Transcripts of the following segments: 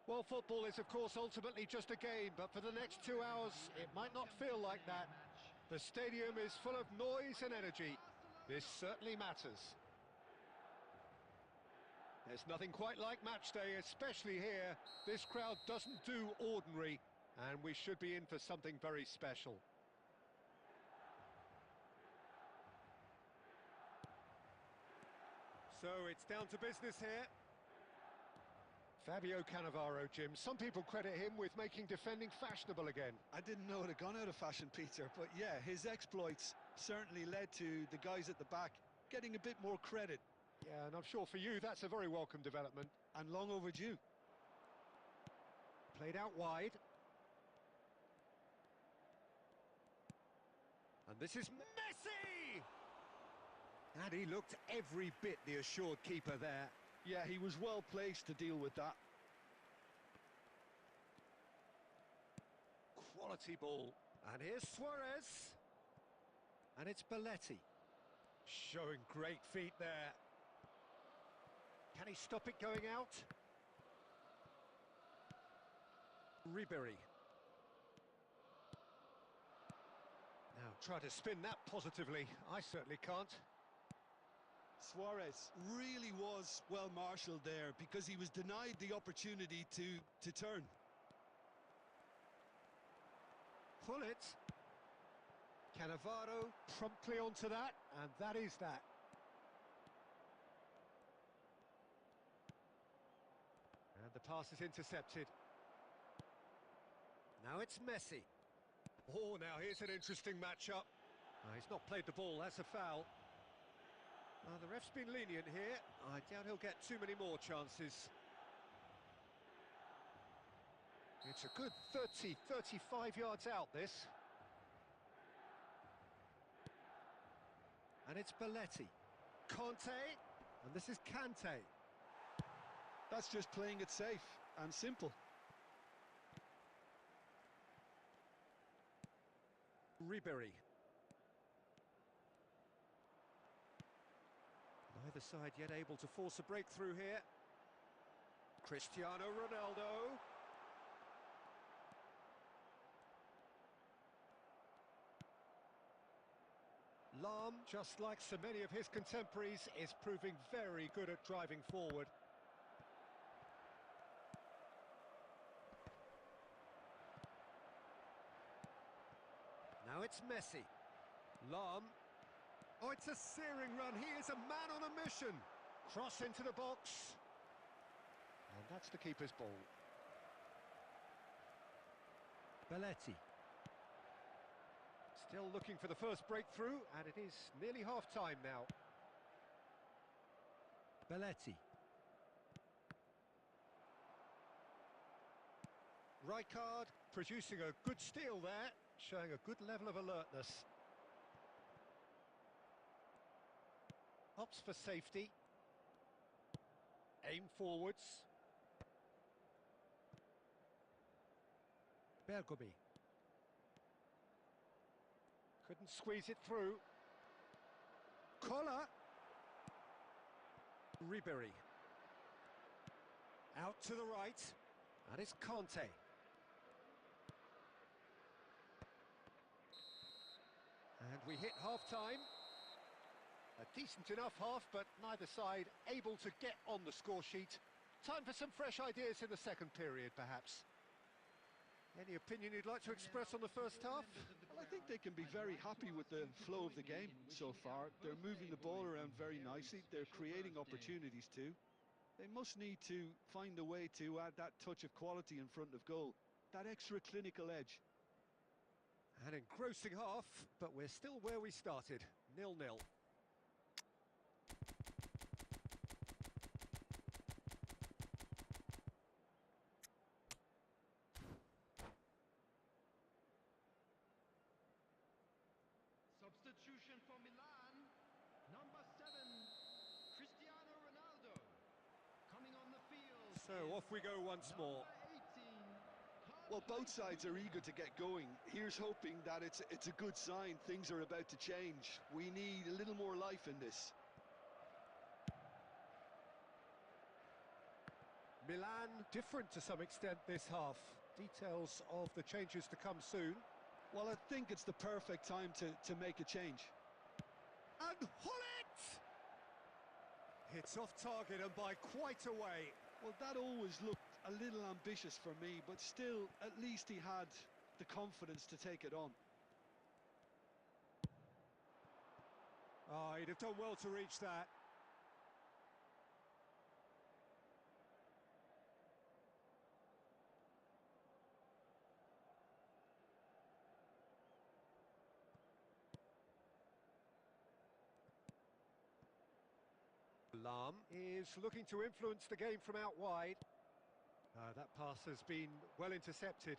Well, football is, of course, ultimately just a game, but for the next 2 hours, it might not feel like that. The stadium is full of noise and energy. This certainly matters. There's nothing quite like match day, especially here. This crowd doesn't do ordinary, and we should be in for something very special. So it's down to business here. Fabio Cannavaro, Jim. Some people credit him with making defending fashionable again. I didn't know it had gone out of fashion, Peter, but yeah, his exploits certainly led to the guys at the back getting a bit more credit. Yeah, and I'm sure for you that's a very welcome development. And long overdue. Played out wide. And this is Messi! And he looked every bit the assured keeper there. Yeah, he was well placed to deal with that. Quality ball. And here's Suarez. And it's Belletti. Showing great feet there. Can he stop it going out? Ribery. Now try to spin that positively. I certainly can't. Suarez really was well marshalled there because he was denied the opportunity to turn. Pull it. Cannavaro promptly onto that, and that is that. And the pass is intercepted. Now it's Messi. Oh, now here's an interesting matchup. He's not played the ball, that's a foul. The ref's been lenient here. I doubt he'll get too many more chances. It's a good 30, 35 yards out, this. And it's Belletti. Conte. And this is Kante. That's just playing it safe and simple. Ribery. Neither side yet able to force a breakthrough here. Cristiano Ronaldo. Lahm, just like so many of his contemporaries, is proving very good at driving forward. Now it's Messi. Lahm. Oh, it's a searing run. He is a man on a mission. Cross into the box. And that's the keeper's ball. Belletti. Still looking for the first breakthrough, and it is nearly half-time now. Belletti. Rijkaard producing a good steal there, showing a good level of alertness. Opts for safety. Aim forwards. Bergomi. Couldn't squeeze it through. Collar. Ribery. Out to the right. And it's Conte. And we hit half-time. A decent enough half, but neither side able to get on the score sheet. Time for some fresh ideas in the second period, perhaps. Any opinion you'd like to express on the first half? Well, I think they can be very happy with the flow of the game so far. They're moving the ball around very nicely. They're creating opportunities too. They must need to find a way to add that touch of quality in front of goal, that extra clinical edge. An engrossing half, but we're still where we started, 0-0. Substitution for Milan, number 7, Cristiano Ronaldo, coming on the field. So off we go once more. 18, Well, both sides are eager to get going. Here's hoping that it's a good sign. Things are about to change. We need a little more life in this. Milan different to some extent this half. Details of the changes to come soon. Well, I think it's the perfect time to make a change. And Hullet! It's off target and by quite a way. Well, that always looked a little ambitious for me, but still, at least he had the confidence to take it on. Oh, he'd have done well to reach that. Lam is looking to influence the game from out wide. That pass has been well intercepted.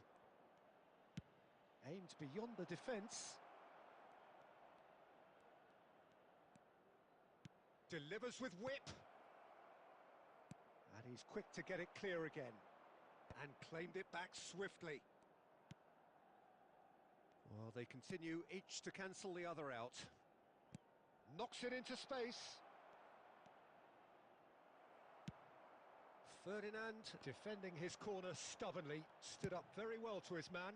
Aimed beyond the defence. Delivers with whip. And he's quick to get it clear again. And claimed it back swiftly. Well, they continue each to cancel the other out. Knocks it into space. Ferdinand, defending his corner stubbornly, stood up very well to his man.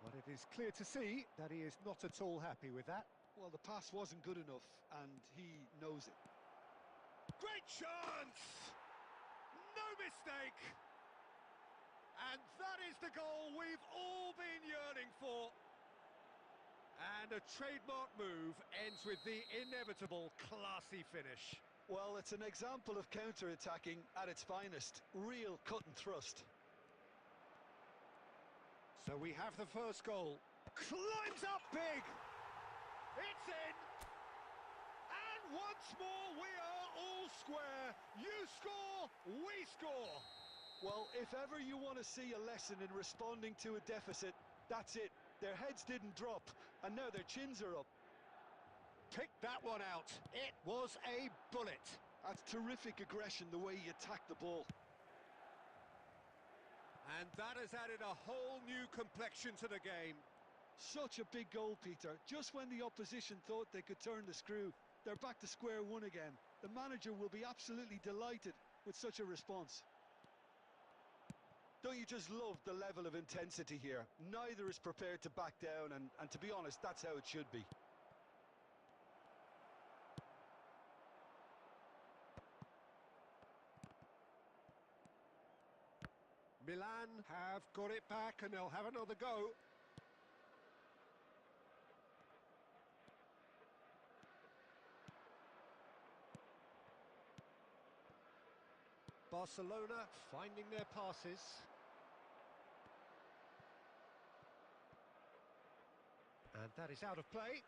But it is clear to see that he is not at all happy with that. Well, the pass wasn't good enough, and he knows it. Great chance! No mistake! And that is the goal we've all been yearning for. And a trademark move ends with the inevitable classy finish. Well, it's an example of counter-attacking at its finest. Real cut and thrust. So we have the first goal. Climbs up big! It's in! And once more we are all square. You score, we score. Well, if ever you want to see a lesson in responding to a deficit, that's it. Their heads didn't drop, and now their chins are up. Picked that one out. It was a bullet. That's terrific aggression, the way he attacked the ball. And that has added a whole new complexion to the game. Such a big goal, Peter. Just when the opposition thought they could turn the screw, they're back to square one again. The manager will be absolutely delighted with such a response. Don't you just love the level of intensity here? Neither is prepared to back down, and to be honest, that's how it should be. Milan have got it back and they'll have another go. Barcelona finding their passes. And that is out of play.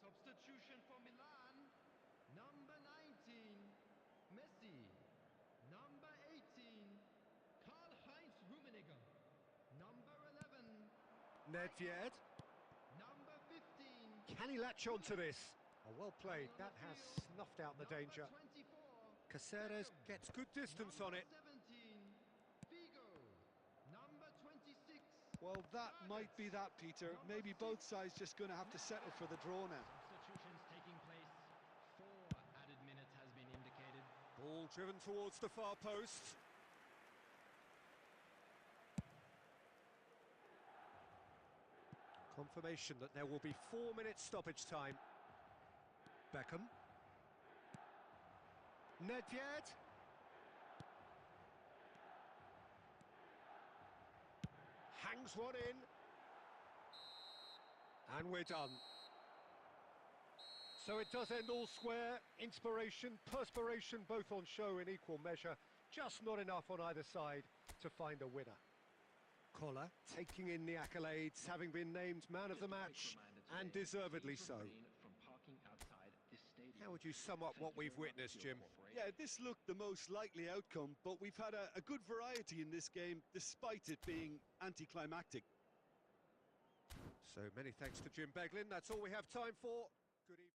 Substitution for Milan. Number 19, Messi. Number 18, Karl-Heinz Rummenigge. Number 11, Nedved. number 15. Can he latch on to this? Oh, well played. That has snuffed out the danger. Number 24, Caceres gets good distance on number it. 17, Figo. Number 26. Well, that might be that, Peter. Maybe both sides just going to have to settle for the draw now. Substitutions taking place. 4 added minutes has been indicated. Ball driven towards the far post. Confirmation that there will be 4 minutes stoppage time. Beckham. Nedved. Hangs one in. And we're done. So it does end all square. Inspiration, perspiration, both on show in equal measure. Just not enough on either side to find a winner. Collar taking in the accolades, having been named man of the match, and deservedly so. How would you sum up what we've witnessed, Jim? Yeah, this looked the most likely outcome, but we've had a good variety in this game, despite it being anticlimactic. So many thanks to Jim Beglin. That's all we have time for. Good evening.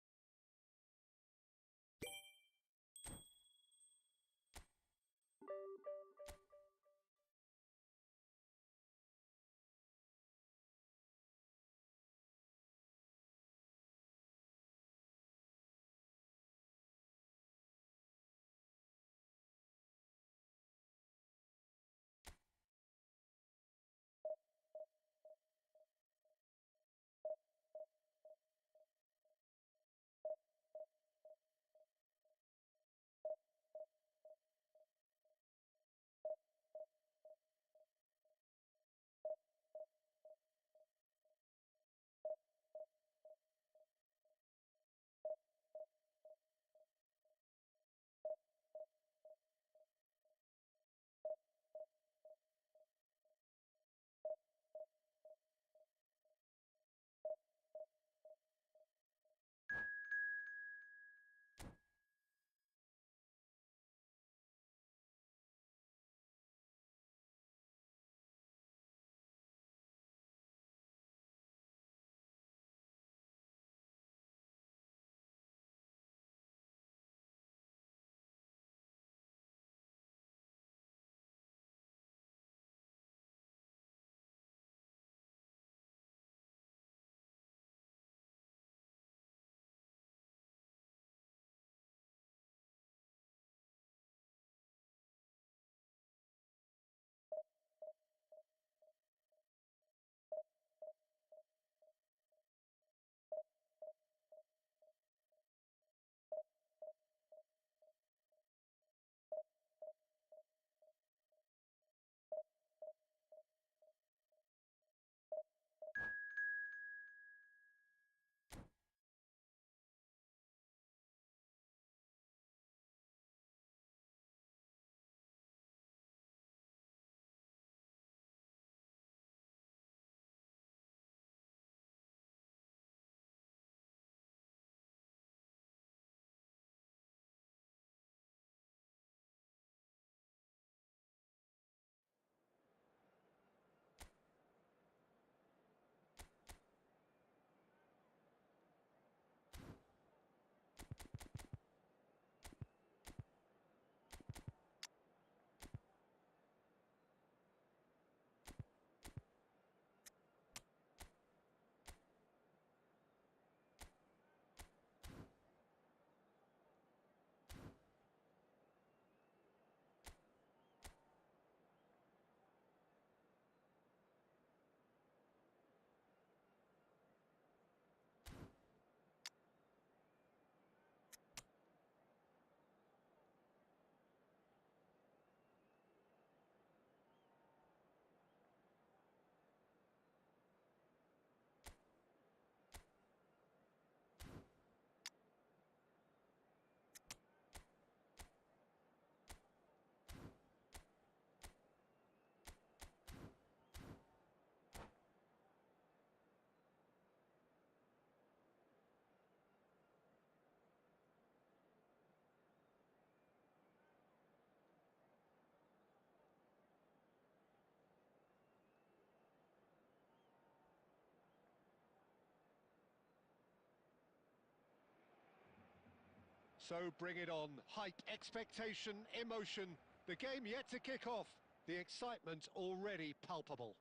So bring it on. Hype, expectation, emotion. The game yet to kick off. The excitement already palpable.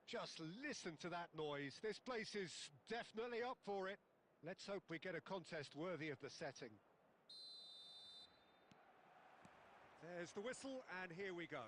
Just listen to that noise. This place is definitely up for it. Let's hope we get a contest worthy of the setting. There's the whistle, and here we go.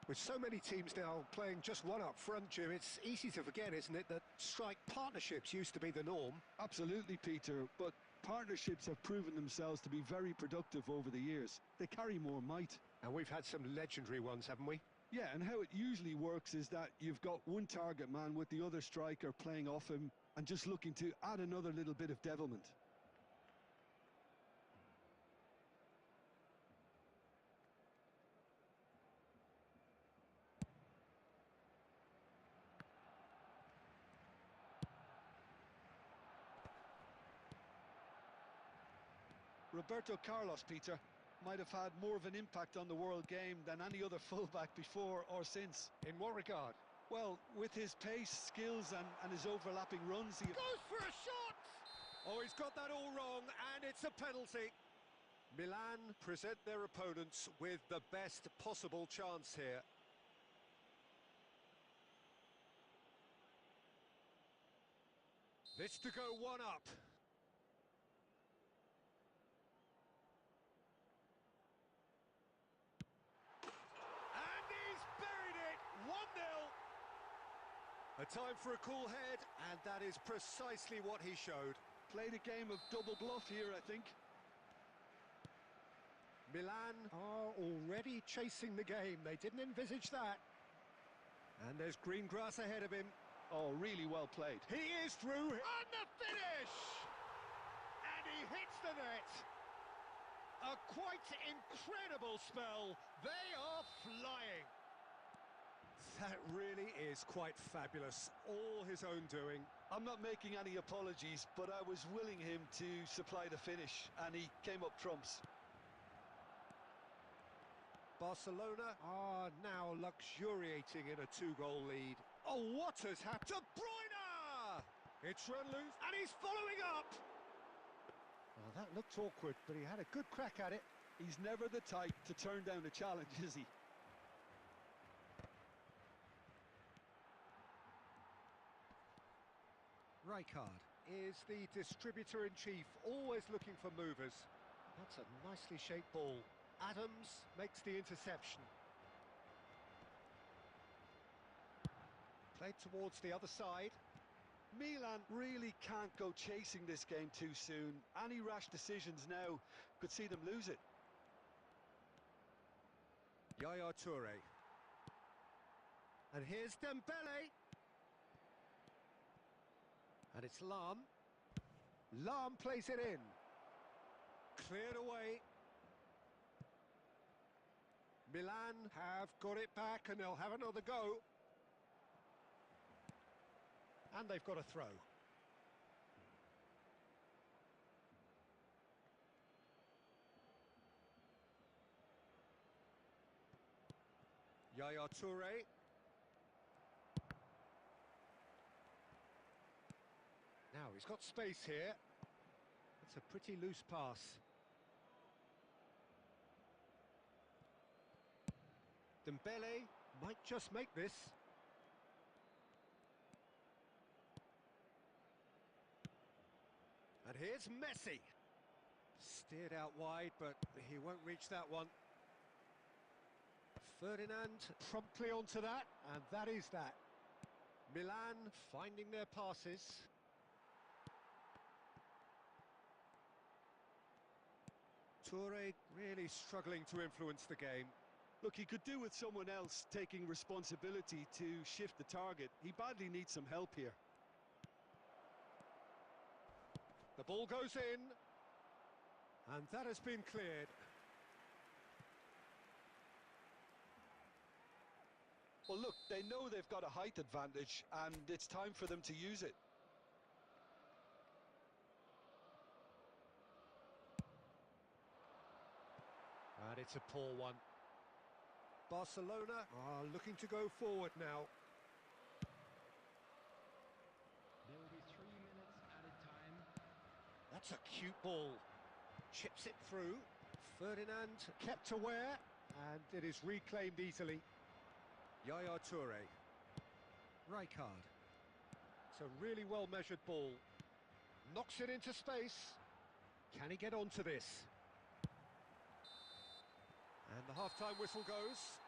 With so many teams now playing just one up front, Jim, it's easy to forget, isn't it, that strike partnerships used to be the norm? Absolutely, Peter, but partnerships have proven themselves to be very productive over the years. They carry more might. And we've had some legendary ones, haven't we? Yeah, and how it usually works is that you've got one target man with the other striker playing off him and just looking to add another little bit of devilment. Roberto Carlos, Peter, might have had more of an impact on the world game than any other fullback before or since. In what regard? Well, with his pace, skills and his overlapping runs, he Goes for a shot! Oh, he's got that all wrong, and it's a penalty. Milan present their opponents with the best possible chance here. This to go one up. And he's buried it! 1-0. A time for a cool head, and that is precisely what he showed. played a game of double bluff here, I think. Milan are already chasing the game. They didn't envisage that. And there's green grass ahead of him. Oh, really well played. He is through. And the finish! And he hits the net. A quite incredible spell. They are flying. That really is quite fabulous. All his own doing. I'm not making any apologies, but I was willing him to supply the finish, and he came up trumps. Barcelona are now luxuriating in a 2-goal lead. Oh, what has happened? De Bruyne! It's run loose, and he's following up! Oh, that looked awkward, but he had a good crack at it. He's never the type to turn down a challenge, is he? Rijkaard is the distributor-in-chief, always looking for movers. That's a nicely shaped ball. Adams makes the interception. Played towards the other side. Milan really can't go chasing this game too soon. Any rash decisions now could see them lose it. Yaya Toure. And here's Dembele. And it's Lam. Lam plays it in. Cleared away. Milan have got it back and they'll have another go. And they've got a throw. Yaya Toure. Now he's got space here. It's a pretty loose pass. Dembele might just make this. And here's Messi. Steered out wide, but he won't reach that one. Ferdinand promptly onto that, and that is that. Milan finding their passes. Toure really struggling to influence the game. Look, he could do with someone else taking responsibility to shift the target. He badly needs some help here. The ball goes in, and that has been cleared. Well, look, they know they've got a height advantage, and it's time for them to use it. And it's a poor one. Barcelona are looking to go forward now. There will be 3 minutes added time. That's a cute ball. Chips it through. Ferdinand kept aware, and it is reclaimed easily. Yaya Toure. Rijkaard. It's a really well-measured ball. Knocks it into space. Can he get onto this? And the half-time whistle goes.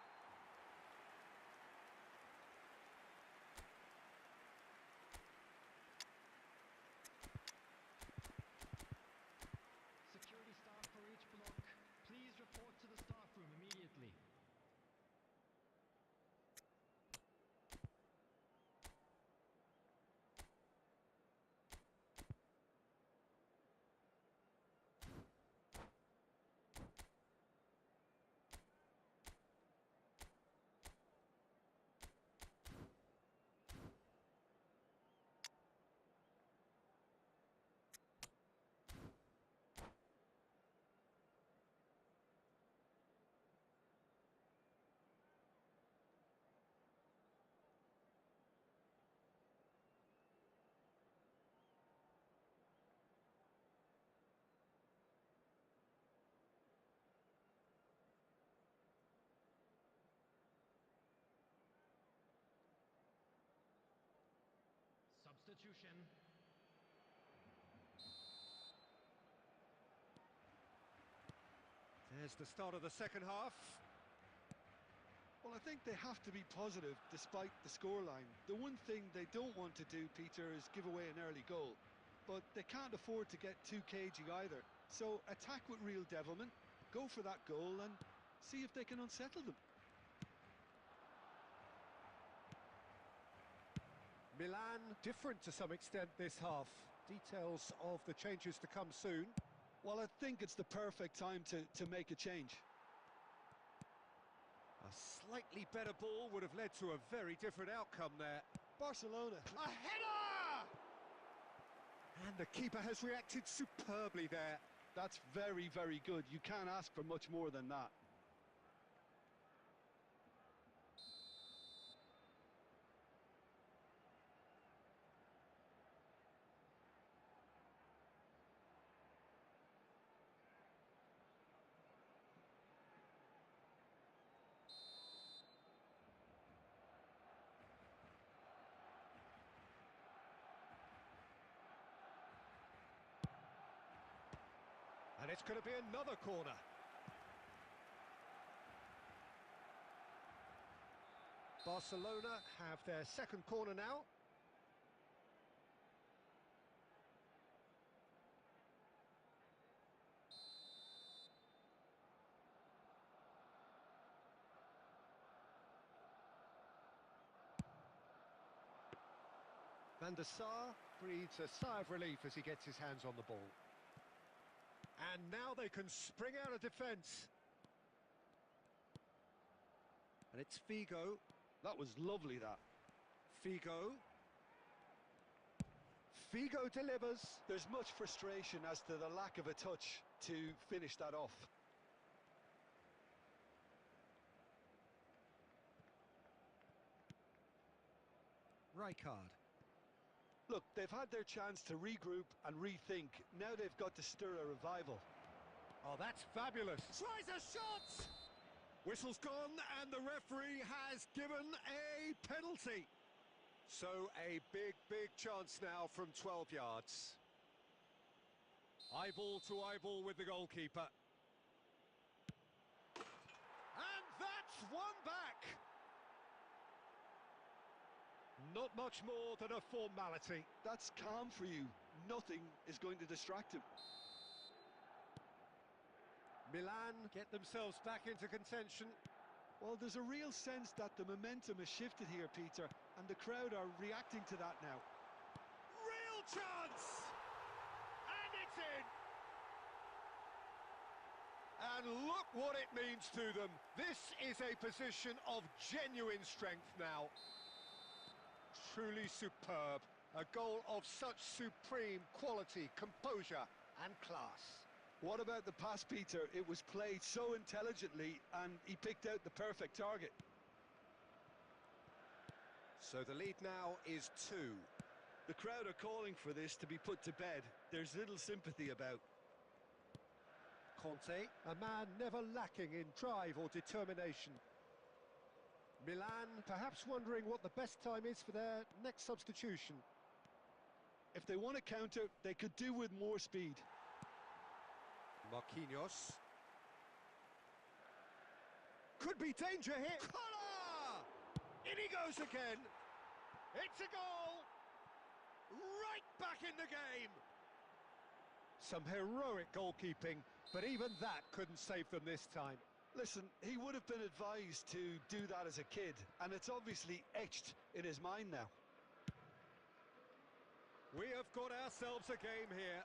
substitution. There's the start of the second half. Well, I think they have to be positive despite the scoreline. The one thing they don't want to do, Peter, is give away an early goal. But they can't afford to get too cagey either. So attack with real devilment, go for that goal and see if they can unsettle them. Milan different to some extent this half. Details of the changes to come soon. Well, I think it's the perfect time to make a change. A slightly better ball would have led to a very different outcome there. Barcelona. A header! And the keeper has reacted superbly there. That's very, very good. You can't ask for much more than that. And it's going to be another corner. Barcelona have their second corner now. Van der Sar breathes a sigh of relief as he gets his hands on the ball. And now they can spring out of defence. And it's Figo. That was lovely, that. Figo. Figo delivers. There's much frustration as to the lack of a touch to finish that off. Rijkaard. Look, they've had their chance to regroup and rethink. Now they've got to stir a revival. Oh, that's fabulous. Tries a shot! Whistle's gone and the referee has given a penalty. So a big, big chance now from 12 yards. Eyeball to eyeball with the goalkeeper. And that's one back. Not much more than a formality. That's calm for you. Nothing is going to distract him. Milan get themselves back into contention. Well, there's a real sense that the momentum has shifted here, Peter, and the crowd are reacting to that now. Real chance! And it's in! And look what it means to them. This is a position of genuine strength now. Truly superb. A goal of such supreme quality, composure and class. What about the pass, Peter? It was played so intelligently and he picked out the perfect target. So the lead now is 2. The crowd are calling for this to be put to bed. There's little sympathy about. Conte, a man never lacking in drive or determination. Milan perhaps wondering what the best time is for their next substitution. If they want to counter, they could do with more speed. Marquinhos. Could be danger here. Collar! In he goes again. It's a goal. Right back in the game. Some heroic goalkeeping, but even that couldn't save them this time. Listen, he would have been advised to do that as a kid, and it's obviously etched in his mind now. We have got ourselves a game here.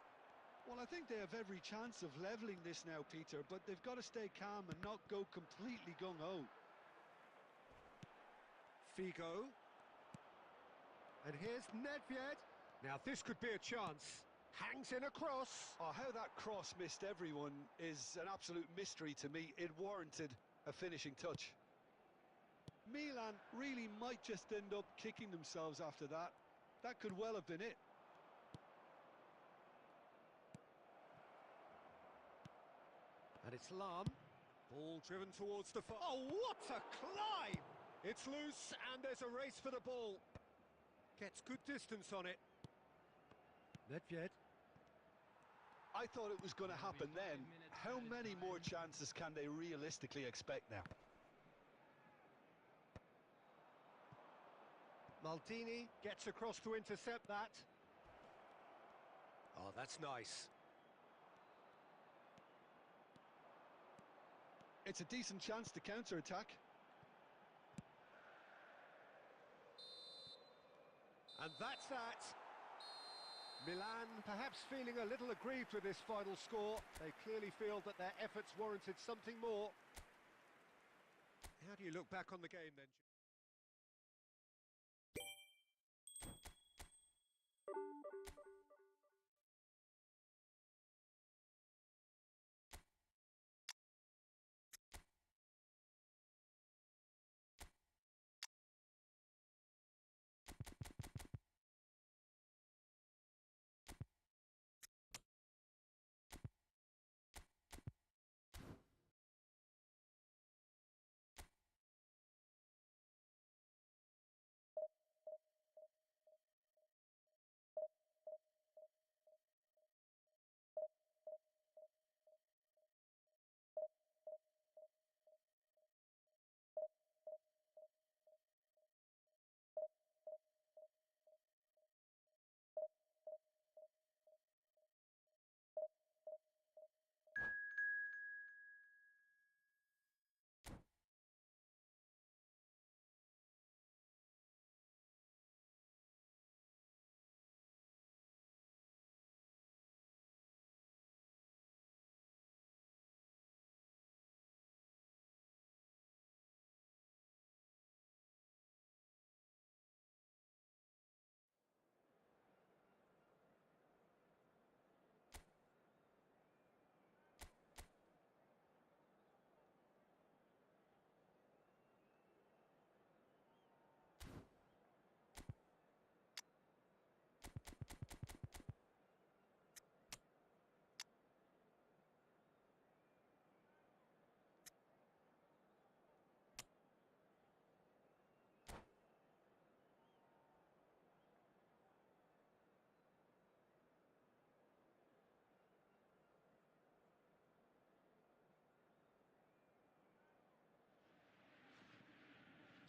Well, I think they have every chance of levelling this now, Peter, but they've got to stay calm and not go completely gung-ho. Figo. And here's Nedved. Now this could be a chance. Hangs in a cross. Oh, how that cross missed everyone is an absolute mystery to me. It warranted a finishing touch. Milan really might just end up kicking themselves after that. That could well have been it. And it's Lam. Ball driven towards the far. Oh, what a climb! It's loose and there's a race for the ball. Gets good distance on it. Nedved. I thought it was going to happen then. How many more chances can they realistically expect now? Maldini gets across to intercept that. Oh, that's nice. It's a decent chance to counter-attack. And that's that. Milan perhaps feeling a little aggrieved with this final score. They clearly feel that their efforts warranted something more. How do you look back on the game then?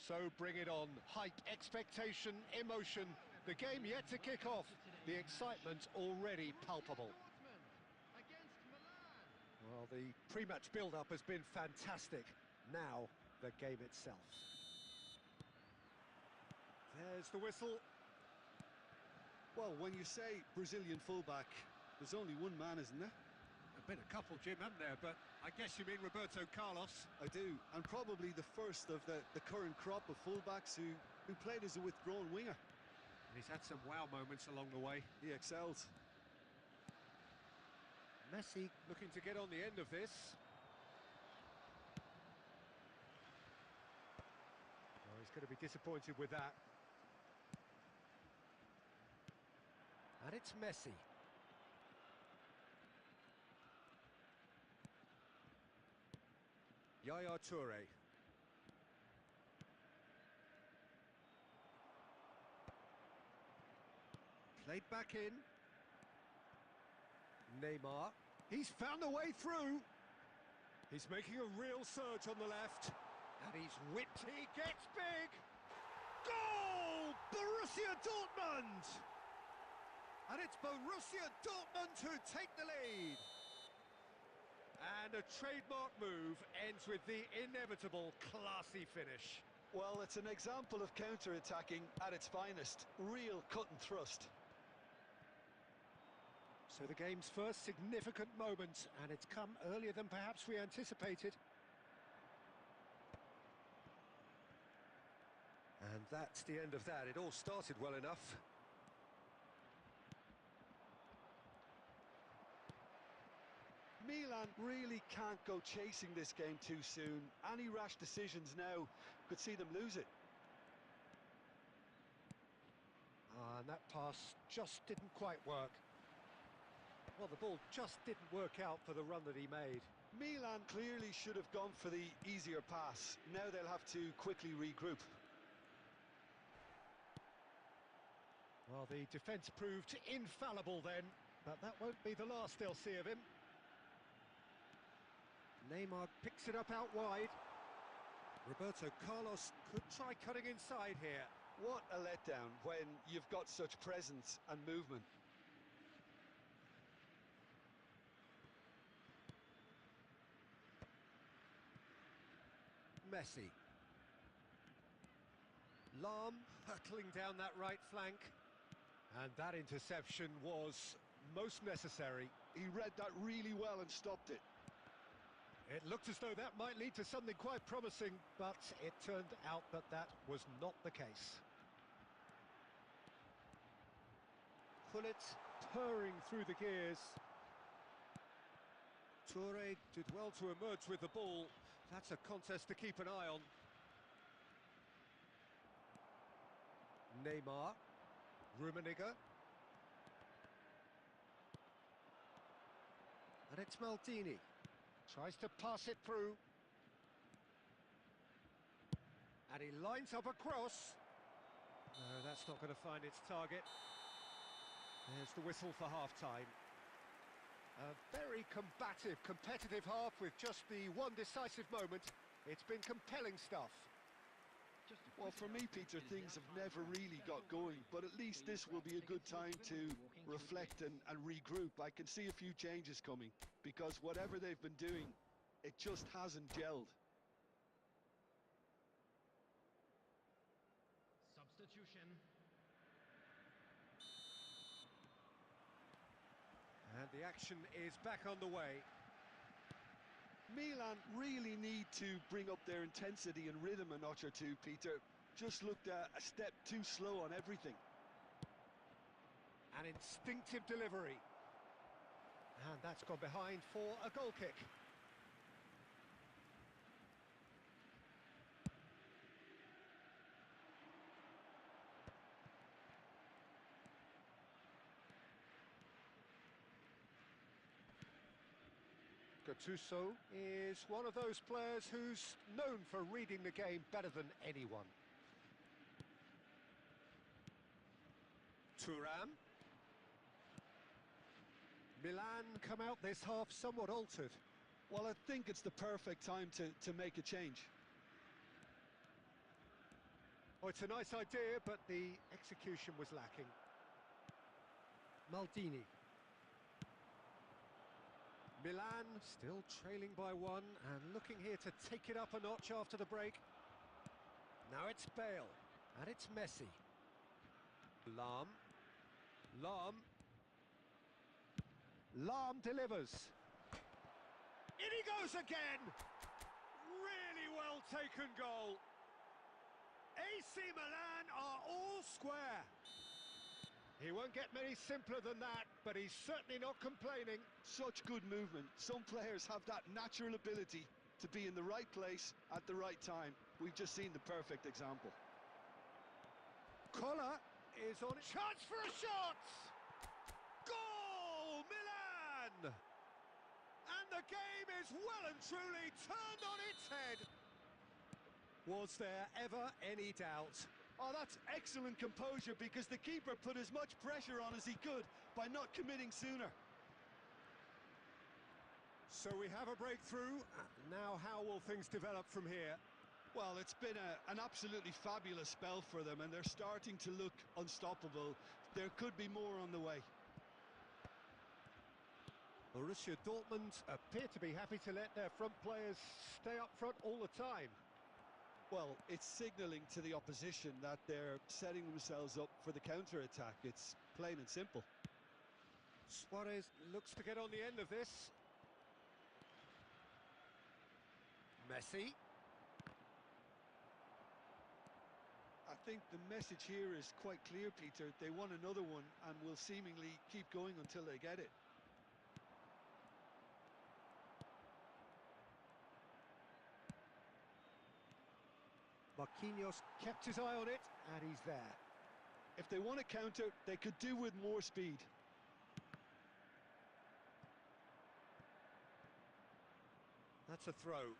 So bring it on. Hype, expectation, emotion. The game yet to kick off. The excitement already palpable. Well, the pre-match build-up has been fantastic. Now, the game itself. There's the whistle. Well, when you say Brazilian fullback, there's only one man, isn't there? There've been a couple, Jim, haven't there? But I guess you mean Roberto Carlos. I do, and probably the first of the current crop of fullbacks who played as a withdrawn winger. And he's had some wow moments along the way. He excels. Messi looking to get on the end of this. Oh, he's going to be disappointed with that. And it's Messi. Yaya Toure. Played back in. Neymar. He's found a way through. He's making a real surge on the left. And he's whipped. He gets big. Goal! Borussia Dortmund! And it's Borussia Dortmund who take the lead. And a trademark move ends with the inevitable classy finish. Well, it's an example of counter-attacking at its finest. Real cut and thrust. So the game's first significant moment, and it's come earlier than perhaps we anticipated. And that's the end of that. It all started well enough. Milan really can't go chasing this game too soon. Any rash decisions now could see them lose it. And that pass just didn't quite work. Well, the ball just didn't work out for the run that he made. Milan clearly should have gone for the easier pass. Now they'll have to quickly regroup. Well, the defence proved infallible then, but that won't be the last they'll see of him. Neymar picks it up out wide. Roberto Carlos could try cutting inside here. What a letdown when you've got such presence and movement. Messi. Lahm hurtling down that right flank. And that interception was most necessary. He read that really well and stopped it. It looked as though that might lead to something quite promising, but it turned out that that was not the case. Gullit purring through the gears. Toure did well to emerge with the ball. That's a contest to keep an eye on. Neymar. Rummenigge. And it's Maldini. Tries to pass it through. And he lines up a cross. No, that's not going to find its target. There's the whistle for half-time. A very combative, competitive half with just the one decisive moment. It's been compelling stuff. Well, for me, Peter, things have never really got going, but at least this will be a good time to reflect and regroup. I can see a few changes coming, because whatever they've been doing, it just hasn't gelled. Substitution. And the action is back on the way. Milan really need to bring up their intensity and rhythm a notch or two, Peter. Just looked a step too slow on everything. An instinctive delivery. And that's gone behind for a goal kick. Gattuso is one of those players who's known for reading the game better than anyone. Thuram. Milan come out this half somewhat altered. Well, I think it's the perfect time to make a change. Oh, it's a nice idea, but the execution was lacking. Maldini. Milan still trailing by one and looking here to take it up a notch after the break. Now it's Bale, and it's Messi. Lahm. Lahm delivers. In he goes again! Really well taken goal. AC Milan are all square. He won't get many simpler than that, but he's certainly not complaining. Such good movement. Some players have that natural ability to be in the right place at the right time. We've just seen the perfect example. Koller is on it. Chance for a shot! Goal! Milan! And the game is well and truly turned on its head. Was there ever any doubt? Oh, that's excellent composure, because the keeper put as much pressure on as he could by not committing sooner. So we have a breakthrough. Now how will things develop from here? Well, it's been an absolutely fabulous spell for them, and they're starting to look unstoppable. There could be more on the way. Borussia Dortmund appear to be happy to let their front players stay up front all the time. Well, it's signalling to the opposition that they're setting themselves up for the counter-attack. It's plain and simple. Suarez looks to get on the end of this. Messi. I think the message here is quite clear, Peter. They want another one and will seemingly keep going until they get it. Marquinhos kept his eye on it, and he's there. If they want to counter, they could do with more speed. That's a throw.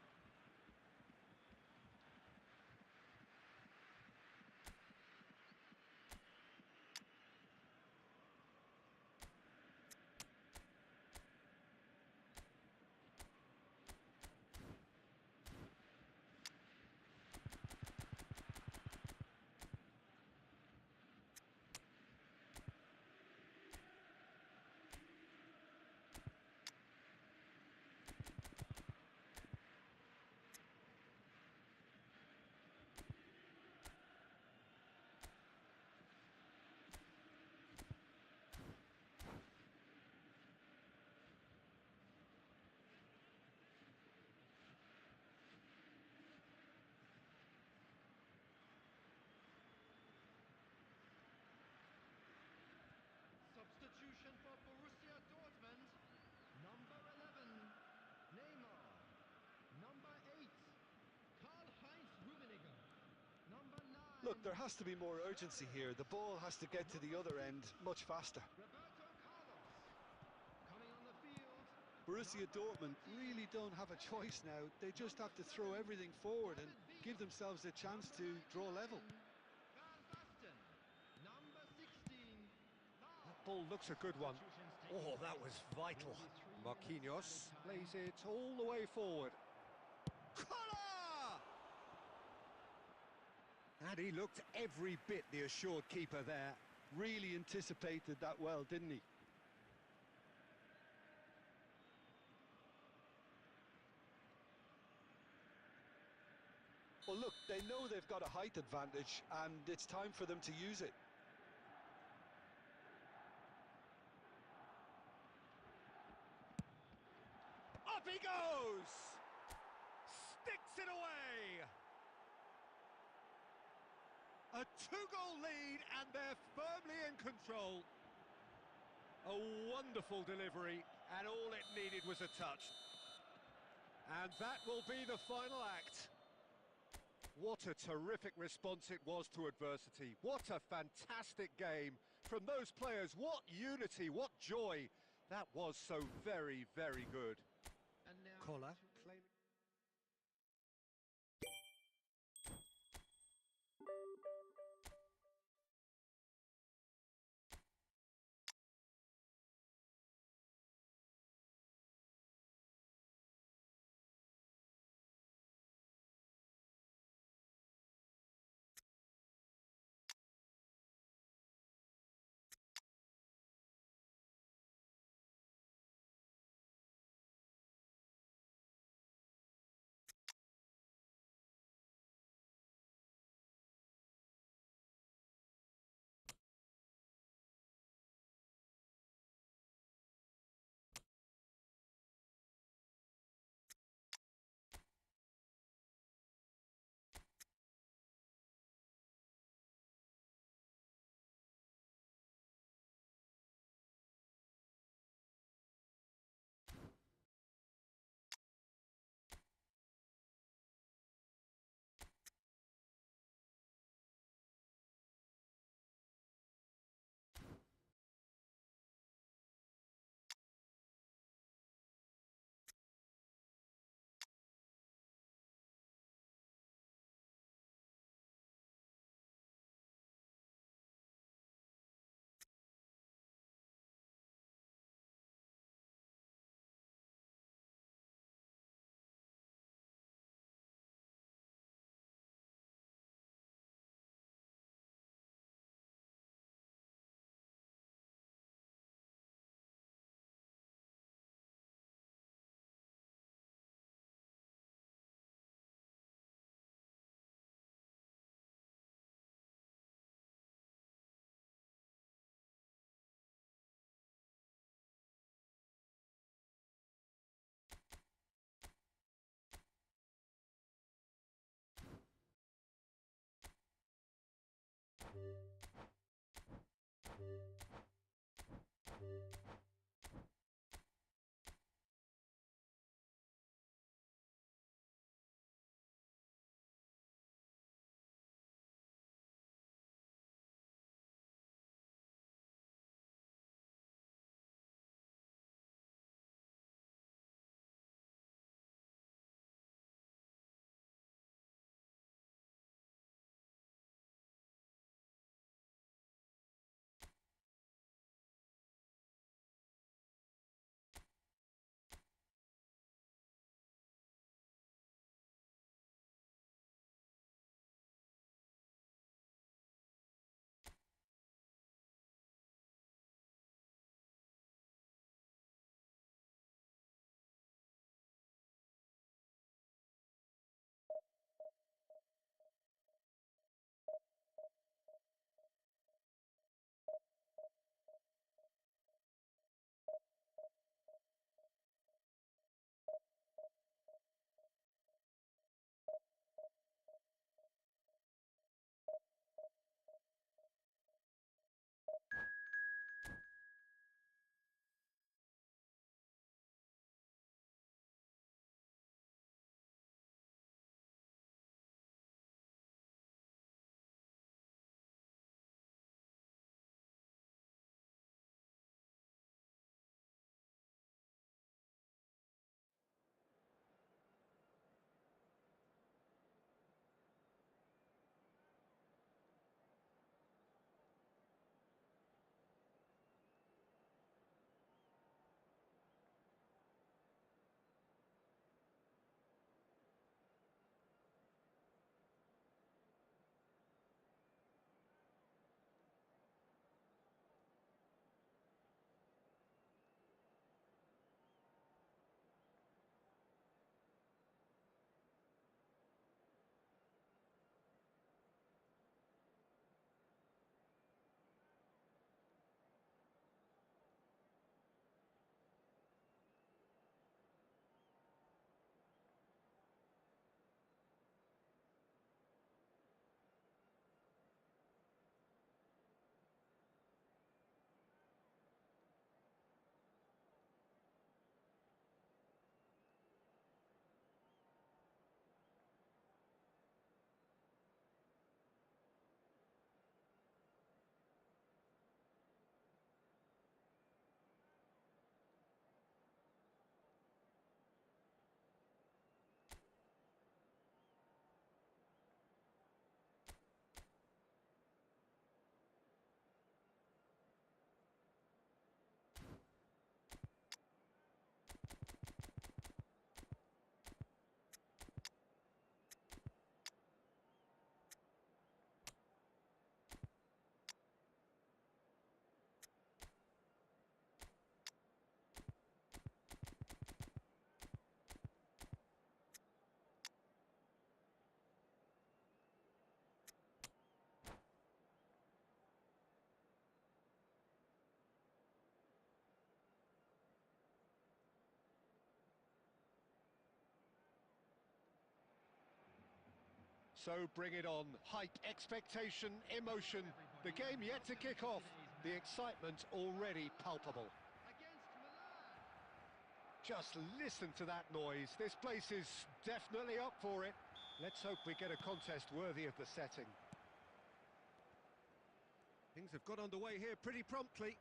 Look, there has to be more urgency here. The ball has to get to the other end much faster. Roberto Carlos coming on the field. Borussia Dortmund really don't have a choice now. They just have to throw everything forward and give themselves a chance to draw level. Van Basten, number 16. That ball looks a good one. Oh, that was vital. Marquinhos plays it all the way forward. Collar! And he looked every bit the assured keeper there. Really anticipated that well, didn't he? Well, look, they know they've got a height advantage, and it's time for them to use it. Up he goes! Sticks it away! A two-goal lead, and they're firmly in control. A wonderful delivery, and all it needed was a touch. And that will be the final act. What a terrific response it was to adversity. What a fantastic game from those players. What unity, what joy. That was so very, very good. And now Collar claiming... So bring it on. Hype, expectation, emotion. The game yet to kick off. The excitement already palpable. Against Milan. Just listen to that noise. This place is definitely up for it. Let's hope we get a contest worthy of the setting. Things have got underway here pretty promptly.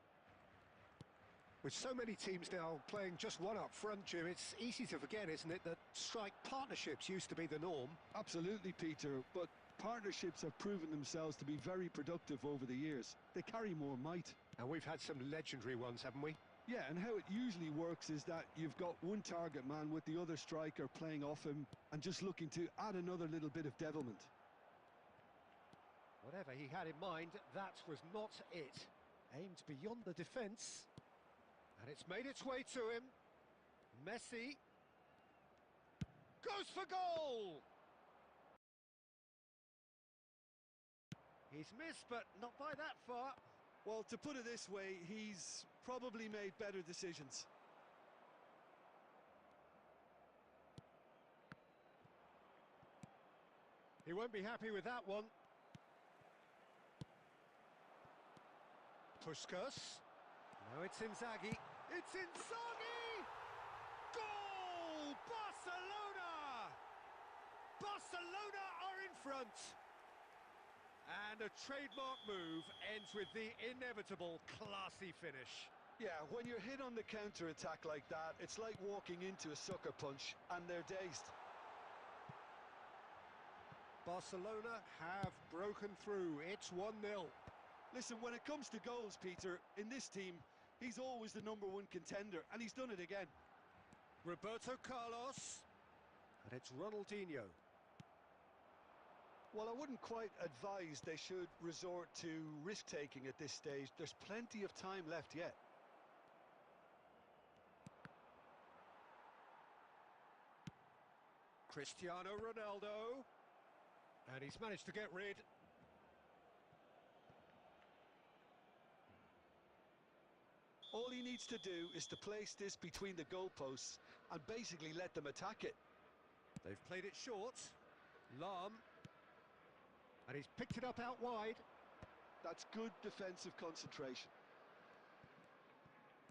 With so many teams now playing just one up front, Jim, it's easy to forget, isn't it, that strike partnerships used to be the norm. Absolutely, Peter, but partnerships have proven themselves to be very productive over the years. They carry more might. And we've had some legendary ones, haven't we? Yeah, and how it usually works is that you've got one target man with the other striker playing off him and just looking to add another little bit of devilment. Whatever he had in mind, that was not it. Aimed beyond the defence. And it's made its way to him. Messi goes for goal! He's missed, but not by that far. Well, to put it this way, he's probably made better decisions. He won't be happy with that one. Puskas. Now it's Inzaghi. It's Inzaghi! Goal! Barcelona! Barcelona are in front. And a trademark move ends with the inevitable classy finish. Yeah, when you're hit on the counter-attack like that, it's like walking into a sucker punch, and they're dazed. Barcelona have broken through. It's 1-0. Listen, when it comes to goals, Peter, in this team, he's always the #1 contender, and he's done it again. Roberto Carlos. And it's Ronaldinho. Well, I wouldn't quite advise they should resort to risk-taking at this stage. There's plenty of time left yet. Cristiano Ronaldo. And he's managed to get rid. All he needs to do is to place this between the goalposts and basically let them attack it. They've played it short. Lahm. And he's picked it up out wide. That's good defensive concentration.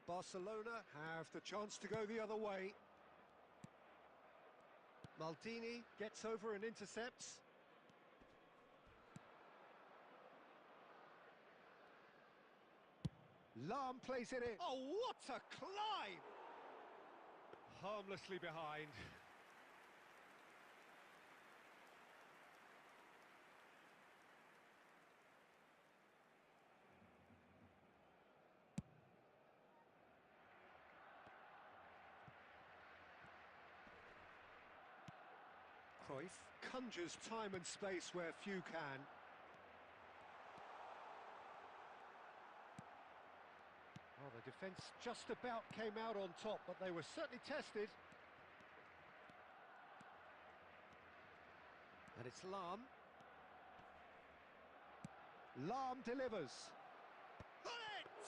Barcelona have the chance to go the other way. Maldini gets over and intercepts. Lahm plays it in. Oh, what a climb! Harmlessly behind. Cruyff conjures time and space where few can. Oh, the defence just about came out on top, but they were certainly tested. And it's Lahm. Lahm delivers. Got it!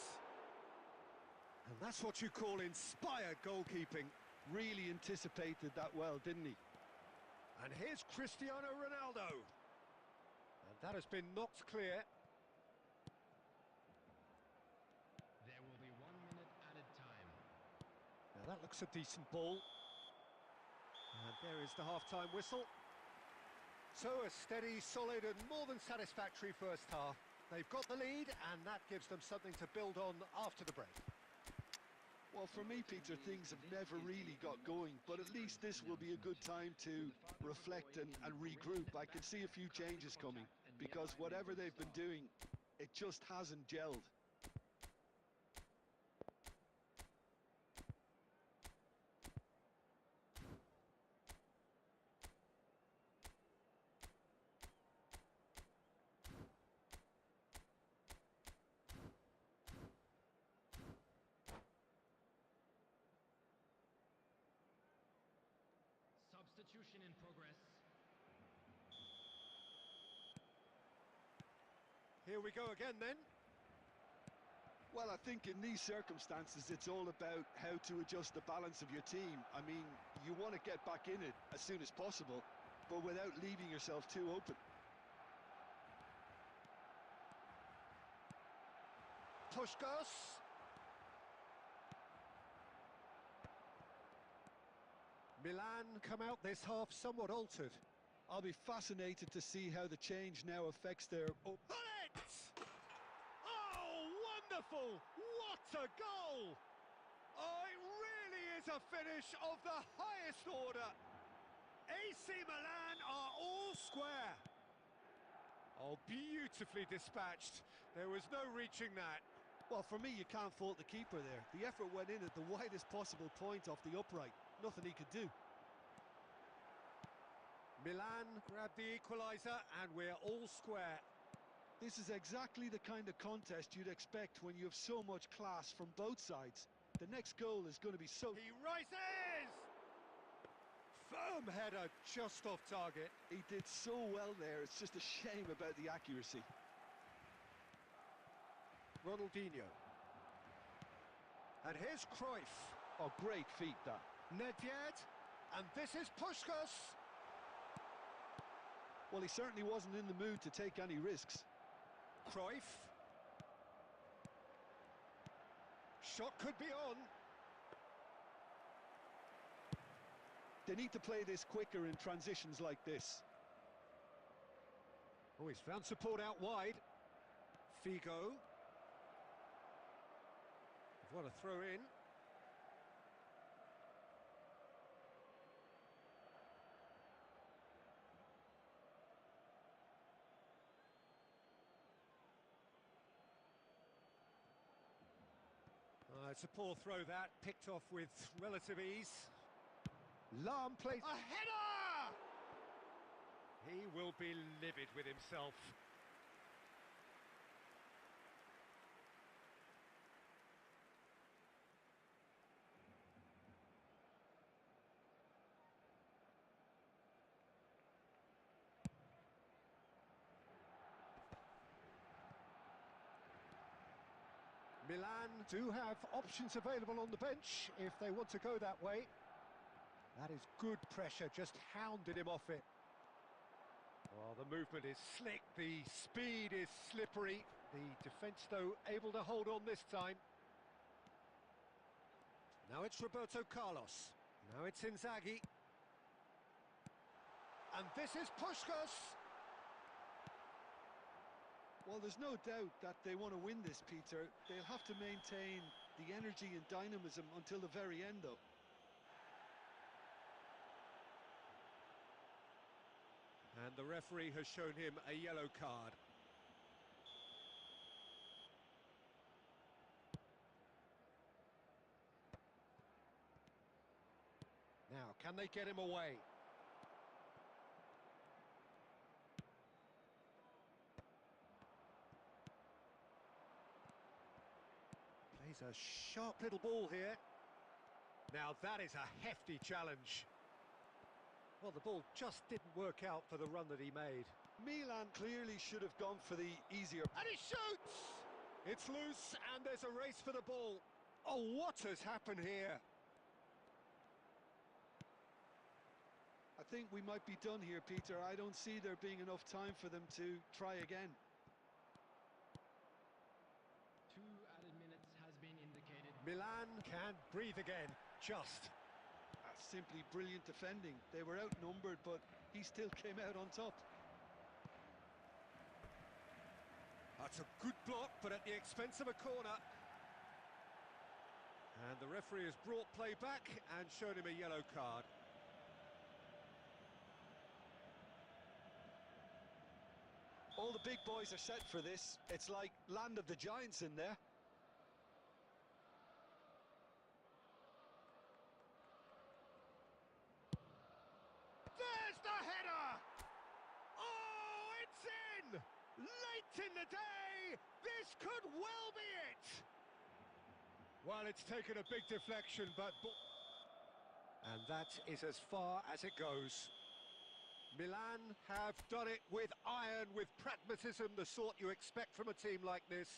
And that's what you call inspired goalkeeping. Really anticipated that well, didn't he? And here's Cristiano Ronaldo. And that has been knocked clear. There will be 1 minute added time. Now that looks a decent ball. And there is the half-time whistle. So a steady, solid and more than satisfactory first half. They've got the lead and that gives them something to build on after the break. Well, for me, Peter, things have never really got going, but at least this will be a good time to reflect and regroup. I can see a few changes coming, because whatever they've been doing, it just hasn't gelled. Substitution in progress. Here we go again then. Well, I think in these circumstances, it's all about how to adjust the balance of your team. I mean, you want to get back in it as soon as possible, but without leaving yourself too open. Puskás. Milan come out this half somewhat altered. I'll be fascinated to see how the change now affects their... Oh, wonderful! What a goal! Oh, it really is a finish of the highest order. AC Milan are all square. Oh, beautifully dispatched. There was no reaching that. Well, for me, you can't fault the keeper there. The effort went in at the widest possible point off the upright. Nothing he could do. Milan grab the equaliser and we're all square. This is exactly the kind of contest you'd expect when you have so much class from both sides. The next goal is going to be so... He rises! Firm header just off target. He did so well there, it's just a shame about the accuracy. Ronaldinho. And here's Cruyff. Oh, great feat, that. Nedved. And this is Puskás. Well, he certainly wasn't in the mood to take any risks. Cruyff. Shot could be on. They need to play this quicker in transitions like this. Oh, he's found support out wide. Figo. What a throw in. It's a poor throw that, picked off with relative ease. Lahm plays a header! He will be livid with himself. Milan do have options available on the bench if they want to go that way. That is good pressure, just hounded him off it. Oh, the movement is slick, the speed is slippery. The defence, though, able to hold on this time. Now it's Roberto Carlos. Now it's Inzaghi. And this is Puskás. Well, there's no doubt that they want to win this, Peter. They'll have to maintain the energy and dynamism until the very end, though. And the referee has shown him a yellow card. Now, can they get him away? Plays a sharp little ball here. Now that is a hefty challenge. Well, the ball just didn't work out for the run that he made. Milan clearly should have gone for the easier... And he shoots! It's loose and there's a race for the ball. Oh, what has happened here? I think we might be done here, Peter. I don't see there being enough time for them to try again. 2 added minutes has been indicated. Milan can't breathe again, just. That's simply brilliant defending. They were outnumbered, but he still came out on top. That's a good block, but at the expense of a corner. And the referee has brought play back and shown him a yellow card. All the big boys are set for this. It's like land of the giants in there. There's the header! Oh, it's in! Late in the day, this could well be it! Well, it's taken a big deflection, but... And that is as far as it goes. Milan have done it with iron, with pragmatism, the sort you expect from a team like this.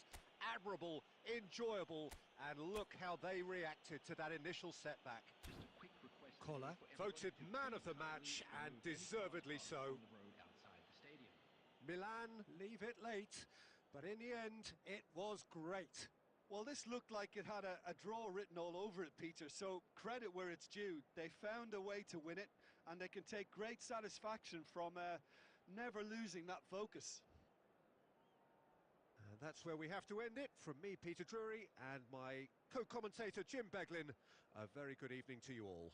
Admirable, enjoyable, and look how they reacted to that initial setback. Just a quick request. collar. Voted man of the match, and deservedly so. Milan leave it late, but in the end, it was great. Well, this looked like it had a draw written all over it, Peter, so credit where it's due. They found a way to win it, and they can take great satisfaction from never losing that focus. And that's where we have to end it. From me, Peter Drury, and my co-commentator, Jim Beglin, a very good evening to you all.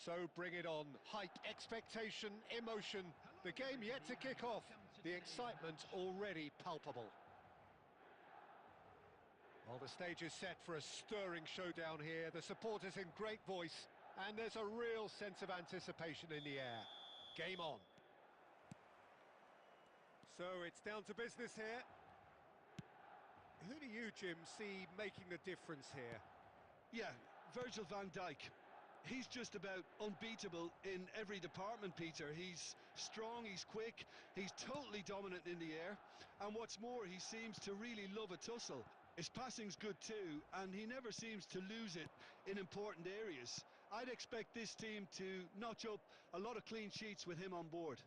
So bring it on. Hype, expectation, emotion. The game yet to kick off. The excitement already palpable. Well, the stage is set for a stirring showdown here. The supporters in great voice, and there's a real sense of anticipation in the air. Game on. So it's down to business here. Who do you, Jim, see making the difference here? Yeah, Virgil van Dijk. He's just about unbeatable in every department, Peter. He's strong, he's quick, he's totally dominant in the air. And what's more, he seems to really love a tussle. His passing's good too, and he never seems to lose it in important areas. I'd expect this team to notch up a lot of clean sheets with him on board.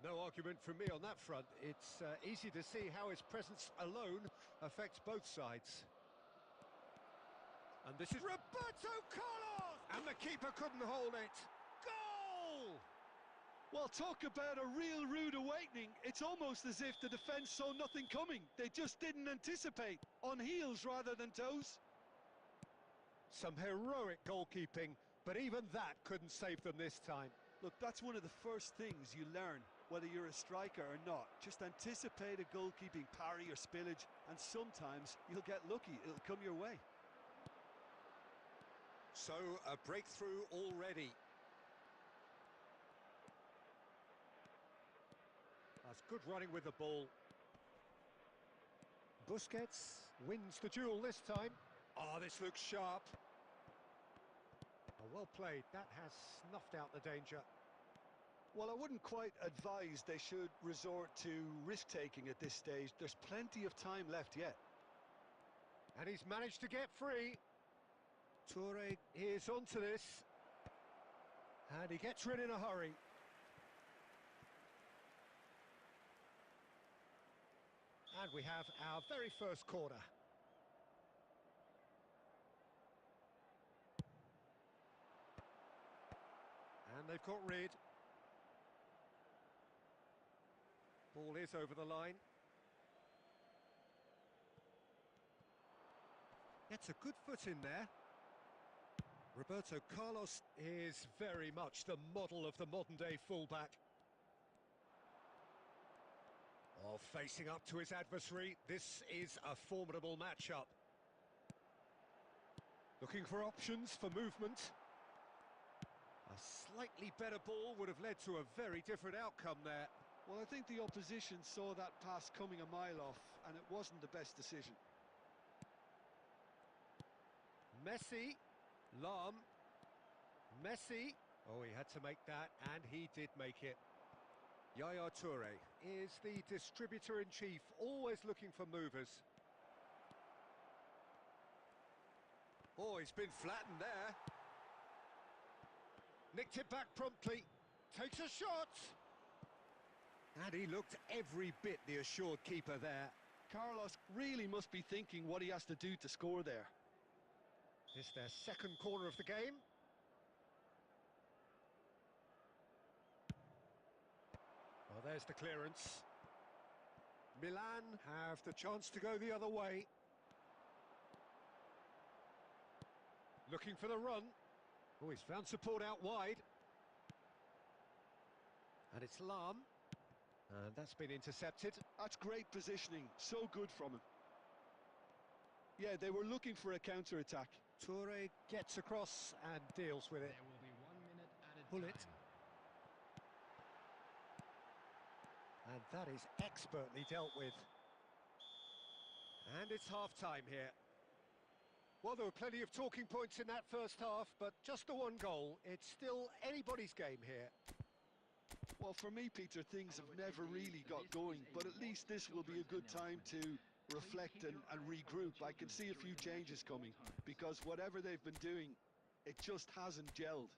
No argument from me on that front. It's easy to see how his presence alone affects both sides. And this is Roberto Carlos! And the keeper couldn't hold it. Goal! Well, talk about a real rude awakening. It's almost as if the defence saw nothing coming. They just didn't anticipate. On heels rather than toes. Some heroic goalkeeping, but even that couldn't save them this time. Look, that's one of the first things you learn, whether you're a striker or not. Just anticipate a goalkeeping parry or spillage, and sometimes you'll get lucky. It'll come your way. So, a breakthrough already. That's good running with the ball. Busquets wins the duel this time. Oh, this looks sharp. Oh, well played. That has snuffed out the danger. Well, I wouldn't quite advise they should resort to risk-taking at this stage. There's plenty of time left yet. And he's managed to get free. Toure is onto this. And he gets rid in a hurry. And we have our very first corner. And they've got rid. Ball is over the line. Gets a good foot in there. Roberto Carlos is very much the model of the modern-day fullback. Oh, facing up to his adversary, this is a formidable matchup. Looking for options for movement. A slightly better ball would have led to a very different outcome there. Well, I think the opposition saw that pass coming a mile off, and it wasn't the best decision. Messi, Lam, Messi. Oh, he had to make that, and he did make it. Yaya Toure is the distributor-in-chief, always looking for movers. Oh, he's been flattened there. Nicked it back promptly. Takes a shot. And he looked every bit the assured keeper there. Carlos really must be thinking what he has to do to score there. It's their second corner of the game. Well, there's the clearance. Milan have the chance to go the other way. Looking for the run. Oh, he's found support out wide. And it's Lam. And that's been intercepted. That's great positioning. So good from him. Yeah, they were looking for a counter-attack. Toure gets across and deals with it. There will be 1 minute added Pull it. time. And that is expertly dealt with. And it's half-time here. Well, there were plenty of talking points in that first half, but just the one goal. It's still anybody's game here. Well, for me, Peter, things have never really got going, but at least this will be a good time to reflect and regroup. I can see a few changes coming, because whatever they've been doing, it just hasn't gelled.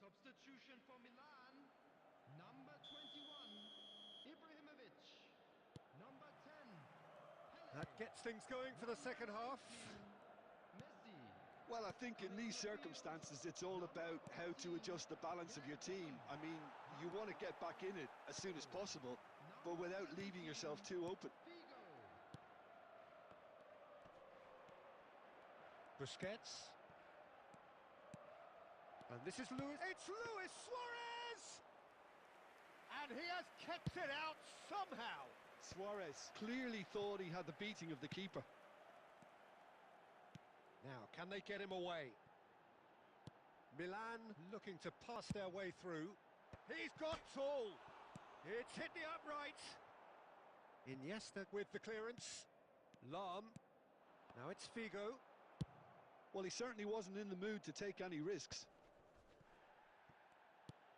Substitution for Milan. Number 21, Ibrahimovic. Number 10, That gets things going for the second half. Messi. Well, I think in these circumstances, it's all about how to adjust the balance of your team. I mean, you want to get back in it as soon as possible, but without leaving yourself too open. Figo. Busquets. And this is Luis. It's Luis Suarez! And he has kept it out somehow. Suarez clearly thought he had the beating of the keeper. Now, can they get him away? Milan looking to pass their way through. He's got tall. It's hit the upright. Iniesta with the clearance. Lahm. Now it's Figo. Well, he certainly wasn't in the mood to take any risks.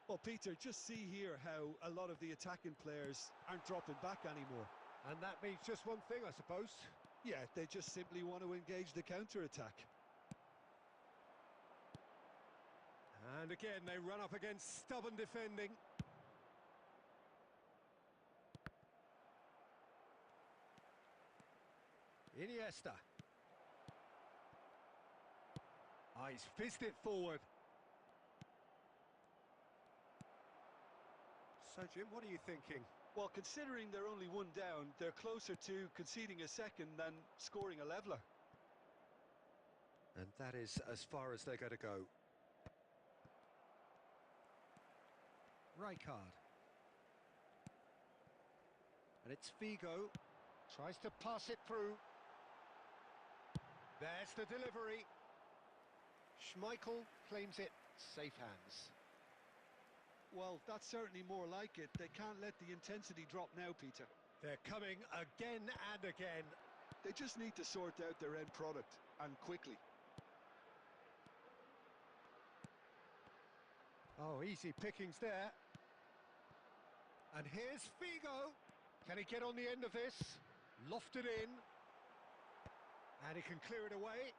Well, Peter, just see here how a lot of the attacking players aren't dropping back anymore. And that means just one thing, I suppose. Yeah, they just simply want to engage the counter-attack. And again, they run up against stubborn defending. Iniesta. Ah, he's fizzed it forward. So, Jim, what are you thinking? Well, considering they're only one down, they're closer to conceding a second than scoring a leveller. And that is as far as they're going to go. Rijkaard. And it's Figo. Tries to pass it through. There's the delivery. Schmeichel claims it. Safe hands. Well, that's certainly more like it. They can't let the intensity drop now, Peter. They're coming again and again. They just need to sort out their end product, and quickly. Oh, easy pickings there. And here's Figo. Can he get on the end of this? Lofted in. And he can clear it away.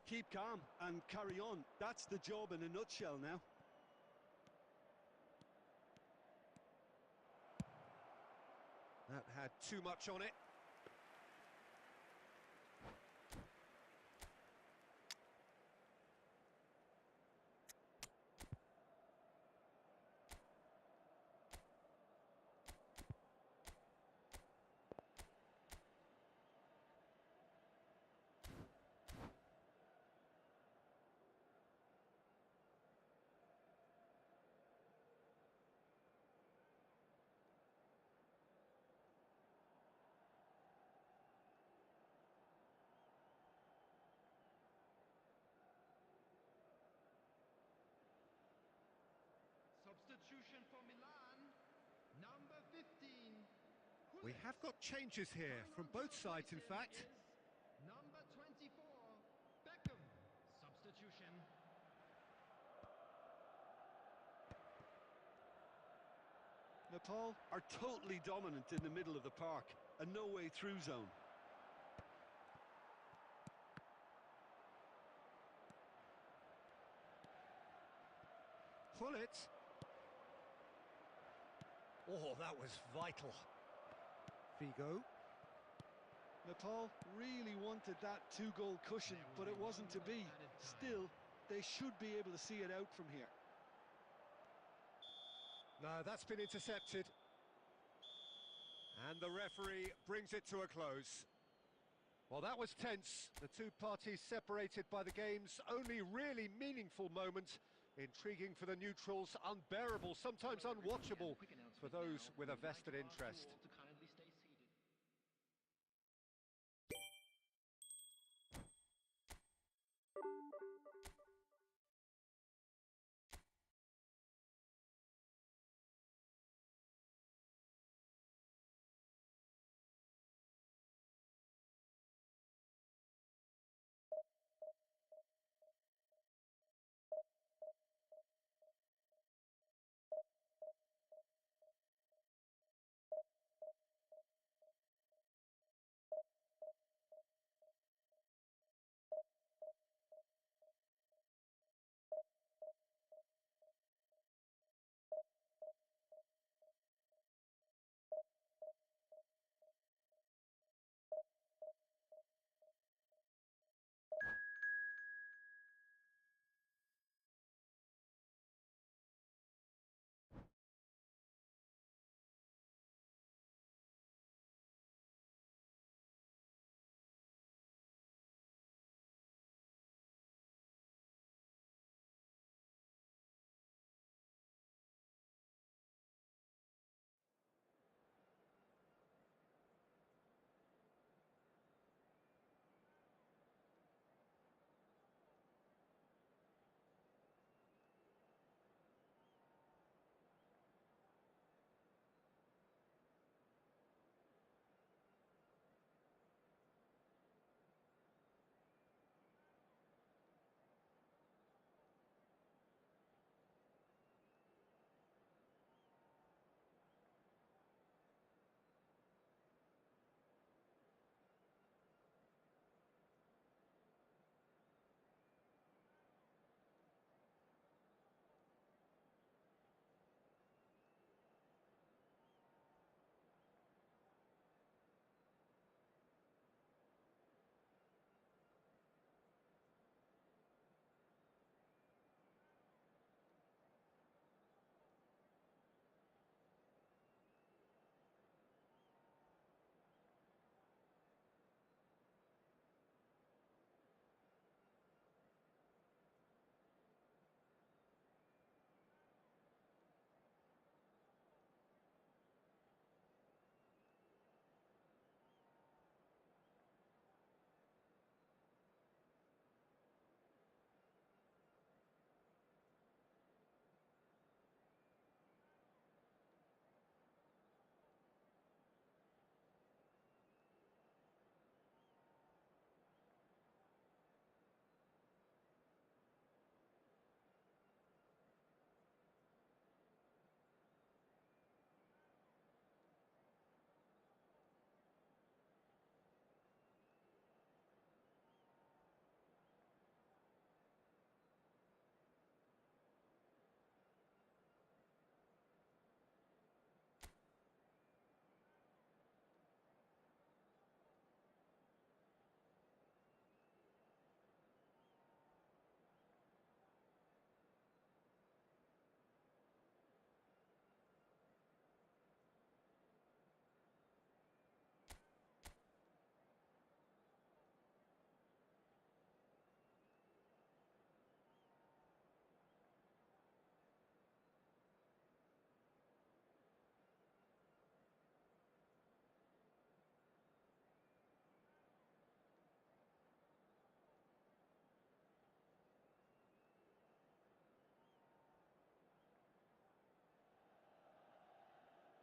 Keep calm and carry on. That's the job in a nutshell now. That had too much on it. Substitution for Milan. Number 15. We have got changes here from both sides, in fact. Number 24. Beckham. Substitution. Nepal are totally dominant in the middle of the park. A no-way through zone. Pull it. Oh, that was vital. Figo. Nepal really wanted that two-goal cushion, but it wasn't to be. Still, they should be able to see it out from here. No, that's been intercepted. And the referee brings it to a close. Well, that was tense. The two parties separated by the game's only really meaningful moment. Intriguing for the neutrals, unbearable, sometimes unwatchable for those with a vested interest.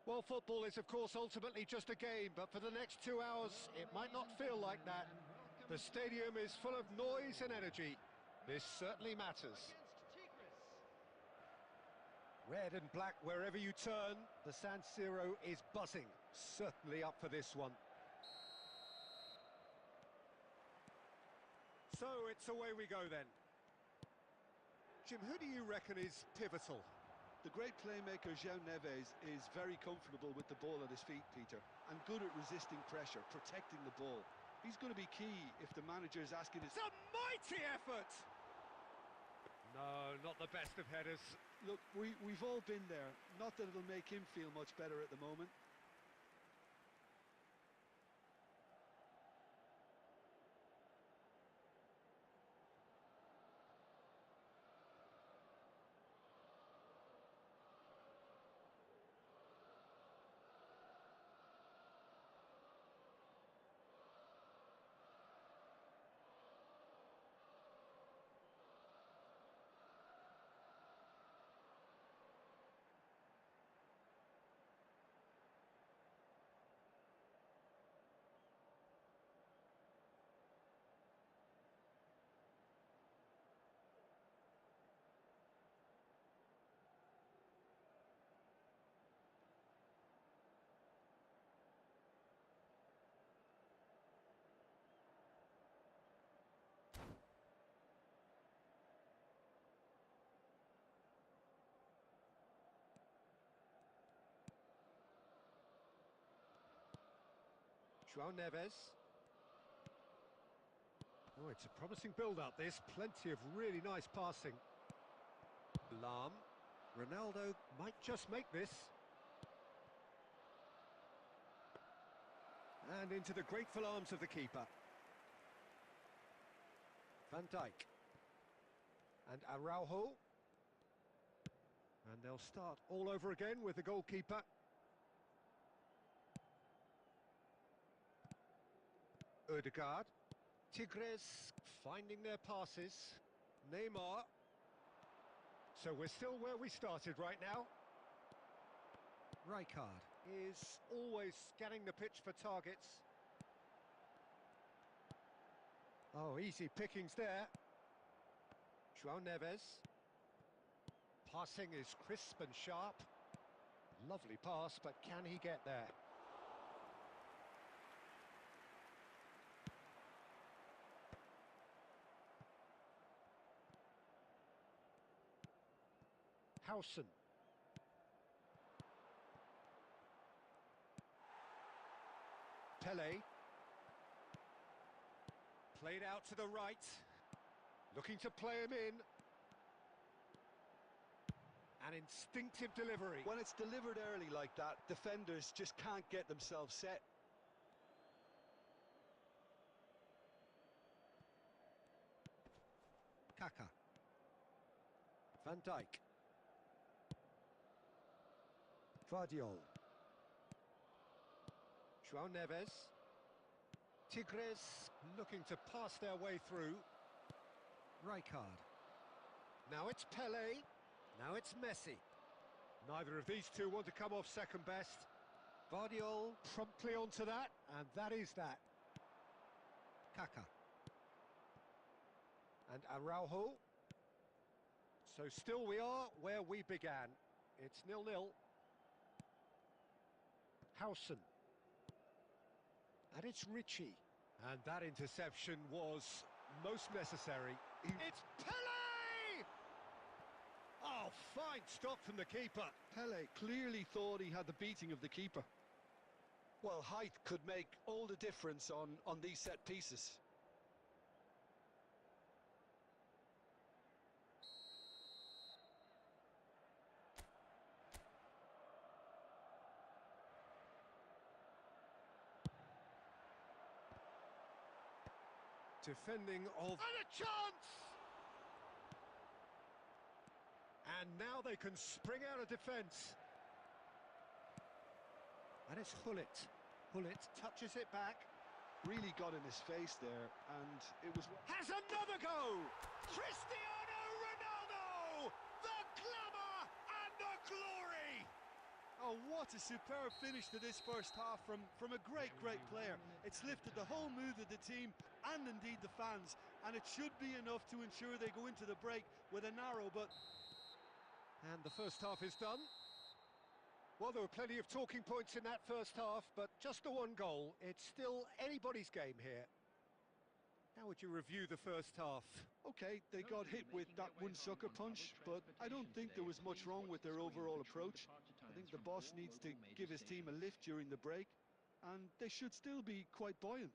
Well, football is, of course, ultimately just a game, but for the next 2 hours, it might not feel like that. The stadium is full of noise and energy. This certainly matters. Red and black wherever you turn, the San Siro is buzzing. Certainly up for this one. So it's away we go then. Jim, who do you reckon is pivotal? The great playmaker João Neves is very comfortable with the ball at his feet, Peter, and good at resisting pressure, protecting the ball. He's going to be key if the manager is asking his... It's a mighty effort! No, not the best of headers. Look, we've all been there. Not that it'll make him feel much better at the moment. João Neves. Oh, it's a promising build-up, this. Plenty of really nice passing. Lam. Ronaldo might just make this. And into the grateful arms of the keeper. Van Dijk. And Araujo. And they'll start all over again with the goalkeeper. Ødegaard. Tigres finding their passes. Neymar. So we're still where we started right now. Rijkaard is always scanning the pitch for targets. Oh, easy pickings there. João Neves. Passing is crisp and sharp. Lovely pass, but can he get there? Howson. Pele. Played out to the right. Looking to play him in. An instinctive delivery. When it's delivered early like that, defenders just can't get themselves set. Kaka. Van Dijk. Guardiol. João Neves. Tigres looking to pass their way through. Rijkaard. Now it's Pele. Now it's Messi. Neither of these two want to come off second best. Guardiol promptly onto that, and that is that. Kaka. And Araujo. So still we are where we began. It's 0-0. Howson. And it's Richie. And that interception was most necessary. It's Pele! Oh, fine stop from the keeper. Pele clearly thought he had the beating of the keeper. Well, height could make all the difference on these set pieces. Defending of... And a chance! And now they can spring out of defence. And it's Gullit. Gullit touches it back. Really got in his face there, and it was... Has another go! Cristiano Ronaldo! The glamour and the glory! Oh, what a superb finish to this first half from a great player. It's lifted the whole mood of the team and indeed the fans, and it should be enough to ensure they go into the break with a narrow but... And the first half is done. Well, there were plenty of talking points in that first half, but just the one goal. It's still anybody's game here. How would you review the first half? Okay, they got hit with that one sucker punch, but I don't think there was much wrong with their overall approach. I think the boss needs to give his team a lift during the break, and they should still be quite buoyant.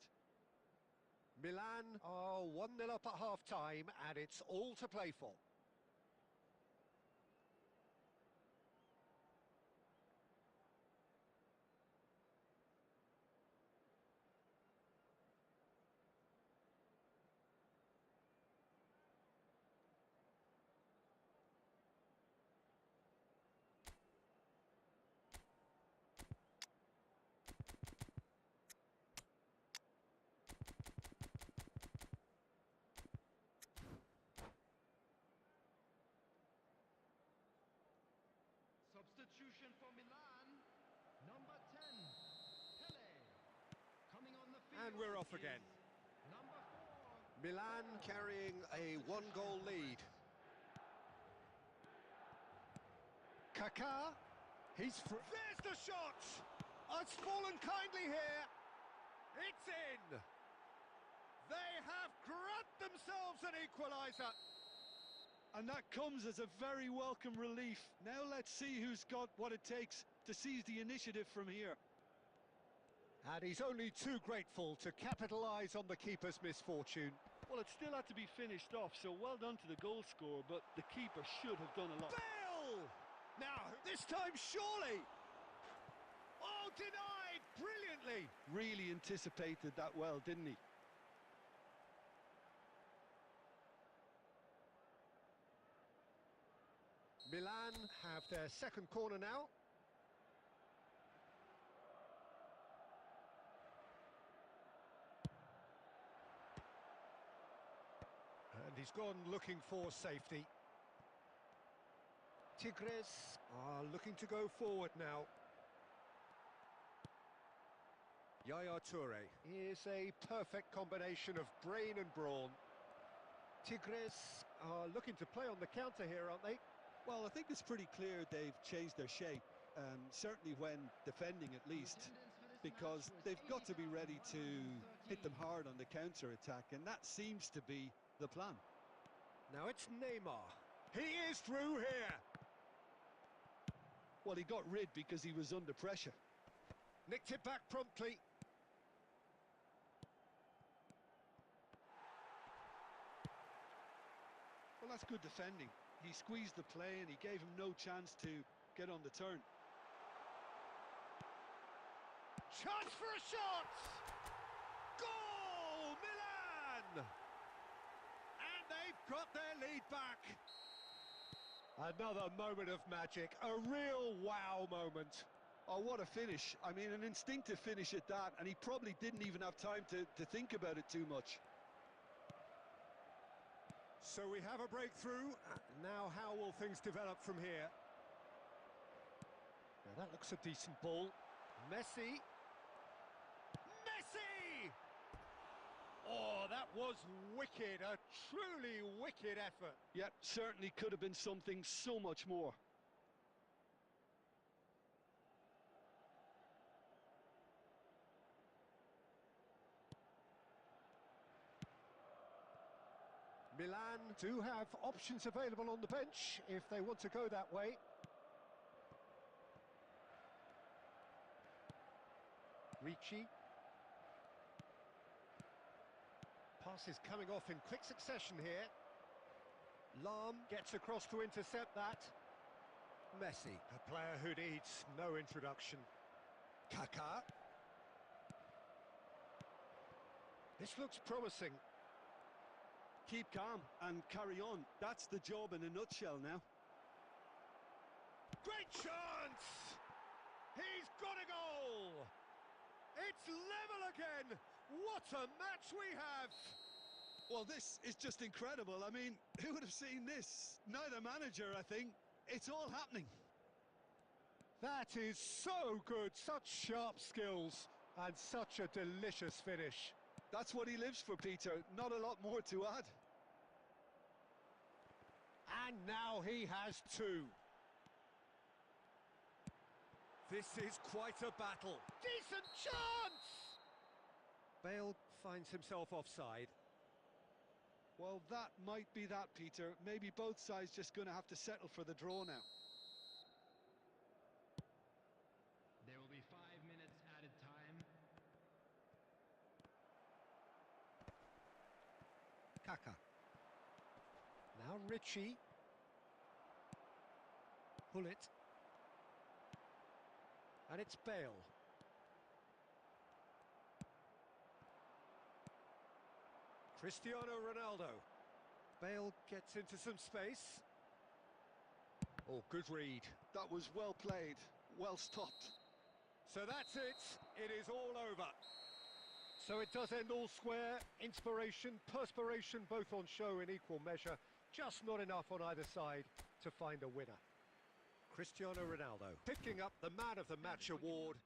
Milan are 1-0 up at half-time, and it's all to play for. Substitution for Milan, number 10, Pele. Coming on the field. And we're off again. Number 4. Milan carrying a one-goal lead. Kaká, there's the shot! It's fallen kindly here. It's in. They have grabbed themselves an equaliser. And that comes as a very welcome relief. Now let's see who's got what it takes to seize the initiative from here. And he's only too grateful to capitalise on the keeper's misfortune. Well, it still had to be finished off, so well done to the goal scorer, but the keeper should have done a lot. Bale! Now, this time surely! Oh, denied brilliantly! Really anticipated that well, didn't he? Milan have their second corner now. And he's gone looking for safety. Tigres are looking to go forward now. Yaya Toure is a perfect combination of brain and brawn. Tigres are looking to play on the counter here, aren't they? Well, I think it's pretty clear they've changed their shape, certainly when defending at least, because they've got to be ready to hit them hard on the counter-attack, and that seems to be the plan. Now it's Neymar. He is through here. Well, he got rid because he was under pressure. Nicked it back promptly. Well, that's good defending. He squeezed the play and he gave him no chance to get on the turn. Chance for a shot! Goal! Milan! And they've got their lead back. Another moment of magic, a real wow moment. Oh, what a finish. I mean, an instinctive finish at that, and he probably didn't even have time to think about it too much. So we have a breakthrough. Now how will things develop from here? Now that looks a decent ball. Messi. Messi! Oh, that was wicked. A truly wicked effort. Yep, certainly could have been something so much more. Milan do have options available on the bench if they want to go that way. Ricci. Passes coming off in quick succession here. Lam gets across to intercept that. Messi, a player who needs no introduction. Kaká. This looks promising. Keep calm and carry on. That's the job in a nutshell now. Great chance! He's got a goal! It's level again! What a match we have! Well, this is just incredible. I mean, who would have seen this? Neither manager, I think. It's all happening. That is so good, such sharp skills and such a delicious finish. That's what he lives for, Peter. Not a lot more to add. And now he has two. This is quite a battle. Decent chance! Bale finds himself offside. Well, that might be that, Peter. Maybe both sides just going to have to settle for the draw now. There will be 5 minutes added time. Kaka. Now Richie. Pull it. And it's Bale. Cristiano Ronaldo. Bale gets into some space. Oh, good read. That was well played, well stopped. So that's it. It is all over. So it does end all square. Inspiration, perspiration, both on show in equal measure. Just not enough on either side to find a winner. Cristiano Ronaldo picking up the Man of the Match award.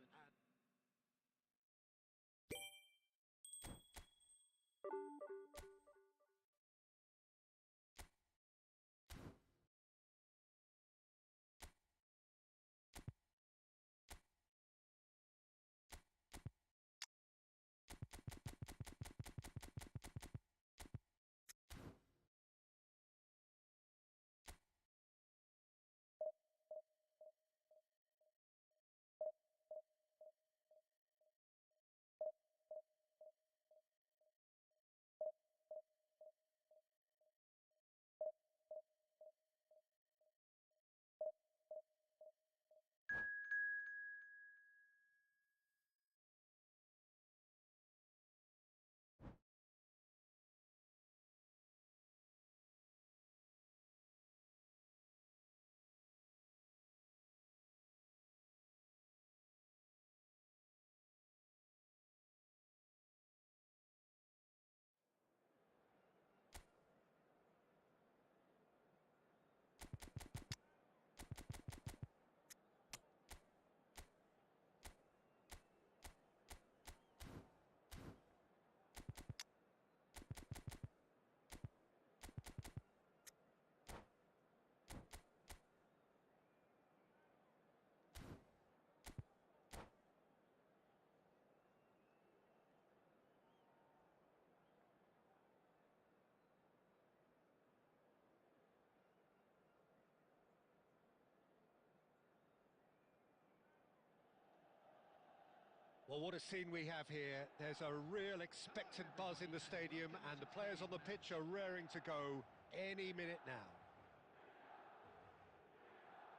Well, what a scene we have here. There's a real expectant buzz in the stadium and the players on the pitch are raring to go any minute now.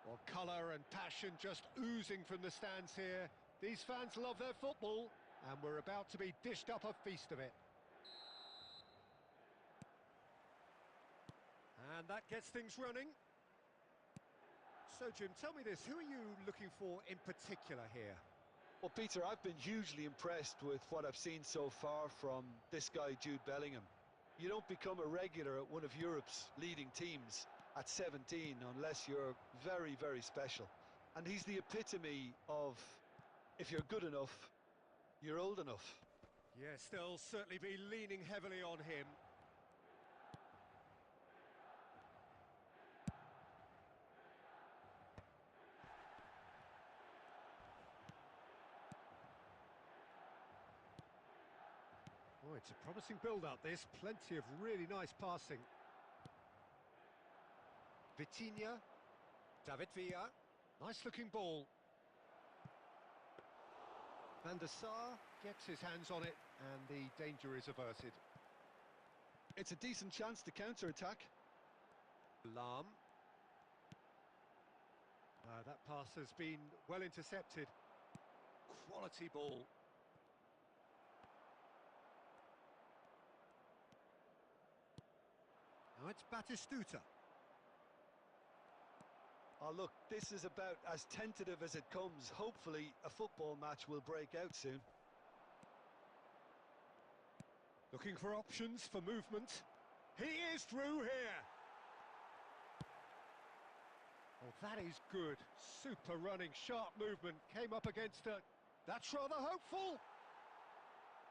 Well, colour and passion just oozing from the stands here. These fans love their football and we're about to be dished up a feast of it. And that gets things running. So, Jim, tell me this, who are you looking for in particular here? Well, Peter, I've been hugely impressed with what I've seen so far from this guy, Jude Bellingham. You don't become a regular at one of Europe's leading teams at 17 unless you're very, very special. And he's the epitome of, if you're good enough, you're old enough. Yes, they'll certainly be leaning heavily on him. Oh, it's a promising build-up, this. Plenty of really nice passing. Vitinha. David Villa. Nice-looking ball. Van der Sar gets his hands on it, and the danger is averted. It's a decent chance to counter-attack. Lam. That pass has been well intercepted. Quality ball. Now it's Batistuta. Oh, look, this is about as tentative as it comes. Hopefully, a football match will break out soon. Looking for options for movement. He is through here. Oh, that is good. Super running, sharp movement. Came up against a... That's rather hopeful.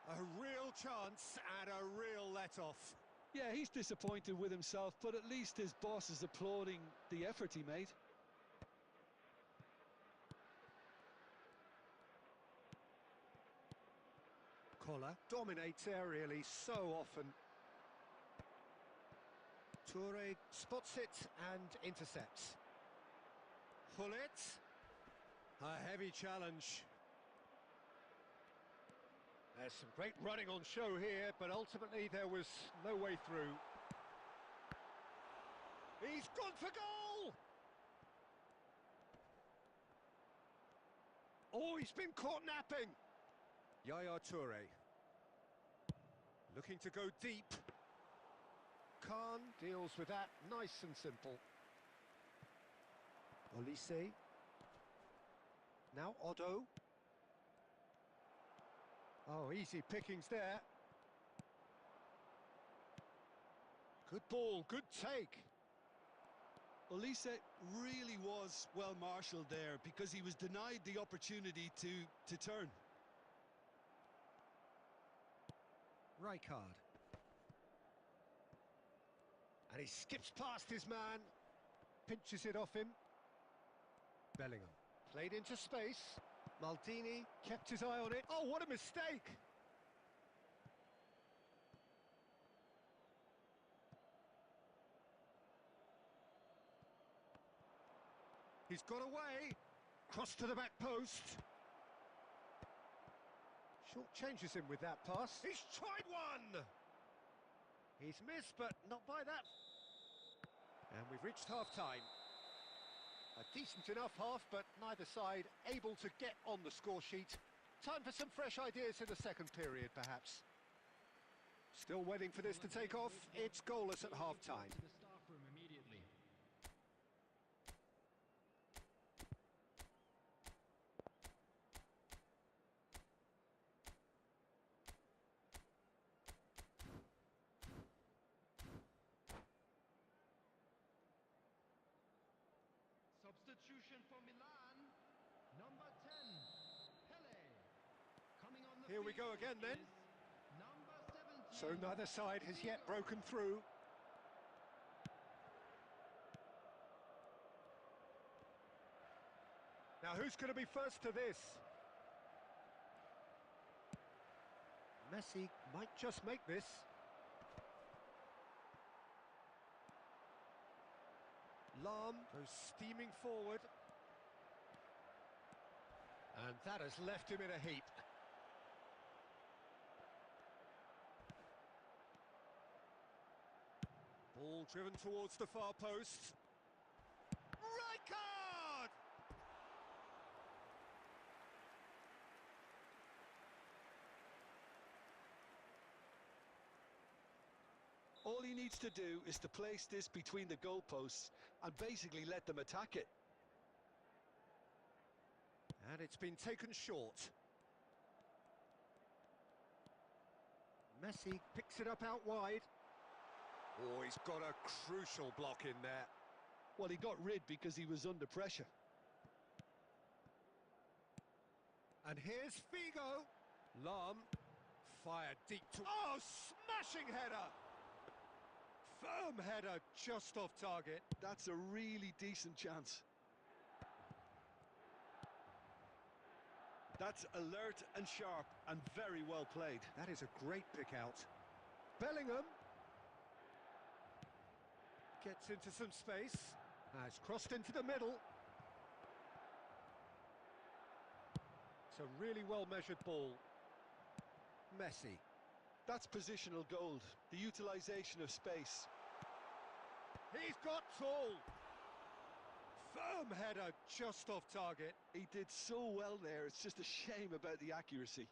A real chance and a real let-off. Yeah, he's disappointed with himself, but at least his boss is applauding the effort he made. Koller dominates aerially so often. Toure spots it and intercepts. Hullet. A heavy challenge. There's some great running on show here, but ultimately there was no way through. He's gone for goal! Oh, he's been caught napping! Yaya Toure. Looking to go deep. Khan deals with that nice and simple. Olise. Now Odo. Oh, easy pickings there. Good ball, good take. Olise really was well marshalled there because he was denied the opportunity to turn. Rijkaard. And he skips past his man. Pinches it off him. Bellingham. Played into space. Maldini kept his eye on it. Oh, what a mistake! He's got away. Cross to the back post. Short changes him with that pass. He's tried one! He's missed, but not by that. And we've reached half-time. A decent enough half, but neither side able to get on the score sheet. Time for some fresh ideas in the second period, perhaps. Still waiting for this to take off. It's goalless at half-time. To the staff room immediately. Substitution for Milan, number 10, Pele. Coming on the Here we go field again then. is number 17. So neither side has yet broken through. Now who's going to be first to this? Messi might just make this. Lahm goes steaming forward. And that has left him in a heap. Ball driven towards the far post. Rijkaard! All he needs to do is to place this between the goalposts and basically let them attack it. And it's been taken short. Messi picks it up out wide. Oh, he's got a crucial block in there. Well, he got rid because he was under pressure. And here's Figo. Lahm fired deep to... Oh, smashing header! Firm header just off target. That's a really decent chance. That's alert and sharp and very well played. That is a great pick out. Bellingham gets into some space. Has crossed into the middle. It's a really well-measured ball. Messi. That's positional gold, the utilisation of space. He's got tall. Firm header just off target. He did so well there, it's just a shame about the accuracy.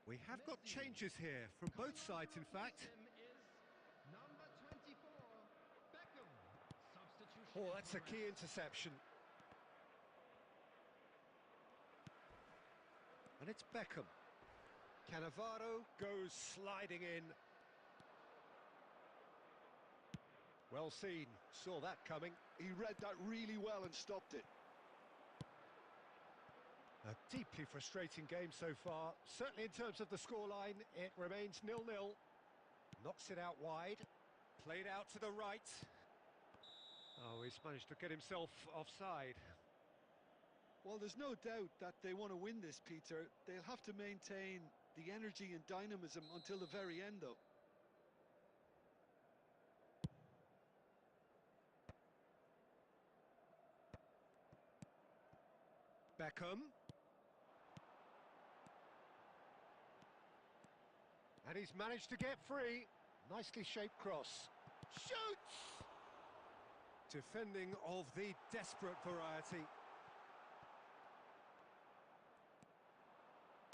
We have got Messi. changes here from both sides, in fact. Him is number 24, Beckham. Substitution Oh, is that's a key correct. interception. And it's Beckham. Cannavaro goes sliding in. Well seen, saw that coming. He read that really well and stopped it. A deeply frustrating game so far. Certainly in terms of the scoreline, it remains 0-0. Knocks it out wide. Played out to the right. Oh, he's managed to get himself offside. Well, there's no doubt that they want to win this, Peter. They'll have to maintain the energy and dynamism until the very end, though. Beckham. And he's managed to get free. Nicely shaped cross. Shoots! Defending of the desperate variety.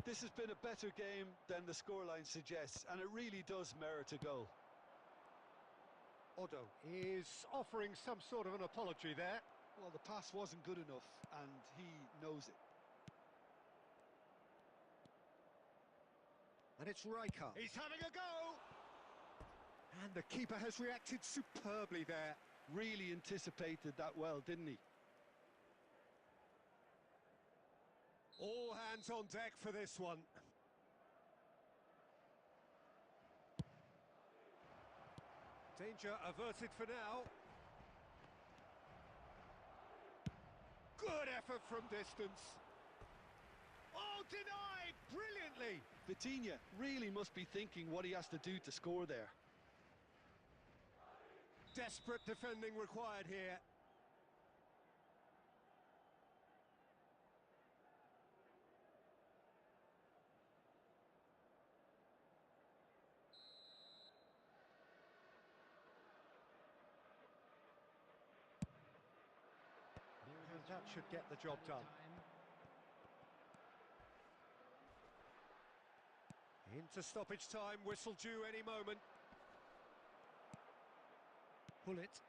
This has been a better game than the scoreline suggests, and it really does merit a goal. Odo is offering some sort of an apology there. Well, the pass wasn't good enough, and he knows it. And it's Riker. He's having a go! And the keeper has reacted superbly there. Really anticipated that well, didn't he? All hands on deck for this one. Danger averted for now. Good effort from distance. Oh, denied brilliantly. Vitinha really must be thinking what he has to do to score there. Desperate defending required here. And that should get the job done. Into stoppage time, whistle due any moment. Pull it.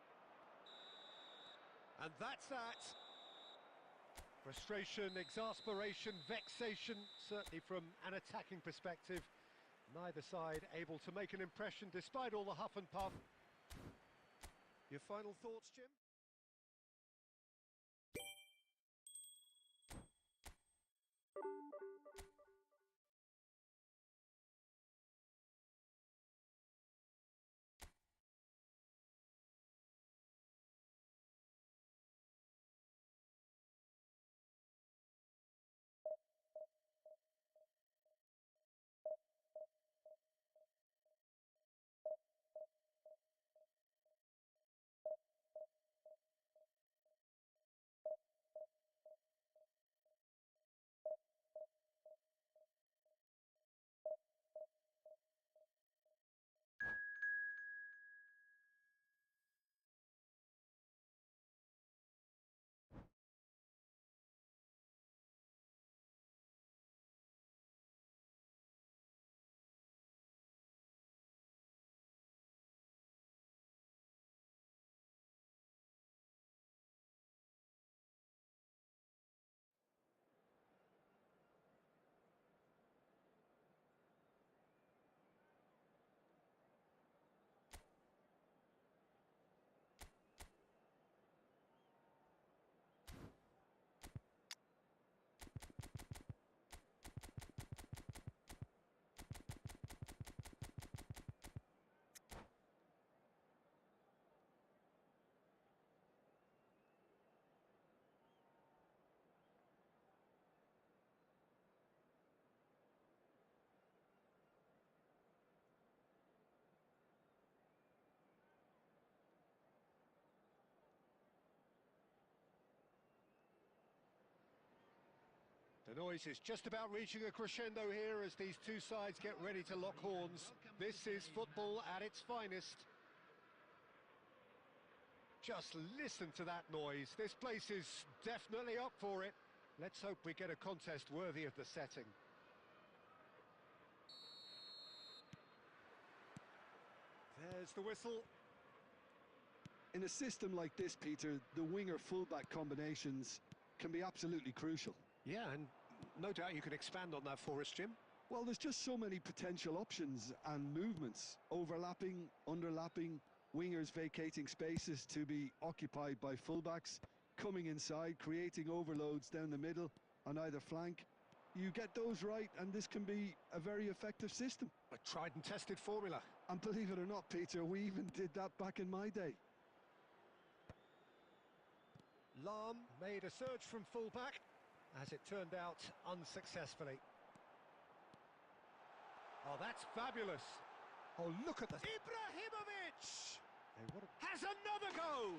And that's that. Frustration, exasperation, vexation, certainly from an attacking perspective. Neither side able to make an impression despite all the huff and puff. Your final thoughts, Jim? The noise is just about reaching a crescendo here as these two sides get ready to lock horns. This is football at its finest. Just listen to that noise. This place is definitely up for it. Let's hope we get a contest worthy of the setting. There's the whistle. In a system like this, Peter, the winger-fullback combinations can be absolutely crucial. Yeah, and no doubt you can expand on that for us, Jim. Well, there's just so many potential options and movements. Overlapping, underlapping, wingers vacating spaces to be occupied by fullbacks, coming inside, creating overloads down the middle on either flank. You get those right, and this can be a very effective system. A tried and tested formula. And believe it or not, Peter, we even did that back in my day. Lahm made a surge from fullback, as it turned out unsuccessfully. Oh, that's fabulous. Oh, look at the... Ibrahimovic! Has another go!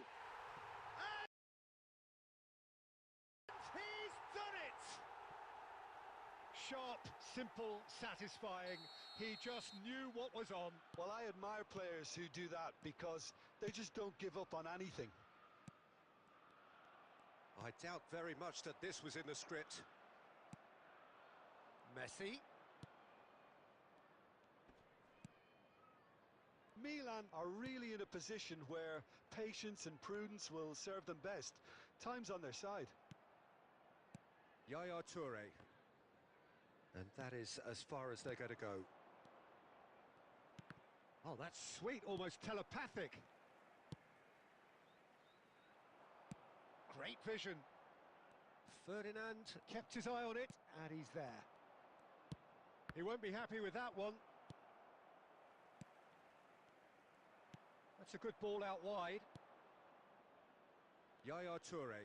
And he's done it! Sharp, simple, satisfying. He just knew what was on. Well, I admire players who do that because they just don't give up on anything. I doubt very much that this was in the script. Messi. Milan are really in a position where patience and prudence will serve them best. Time's on their side. Yaya Toure. And that is as far as they're going to go. Oh, that's sweet, almost telepathic. Great vision. Ferdinand kept his eye on it, and he's there. He won't be happy with that one. That's a good ball out wide. Yaya Toure.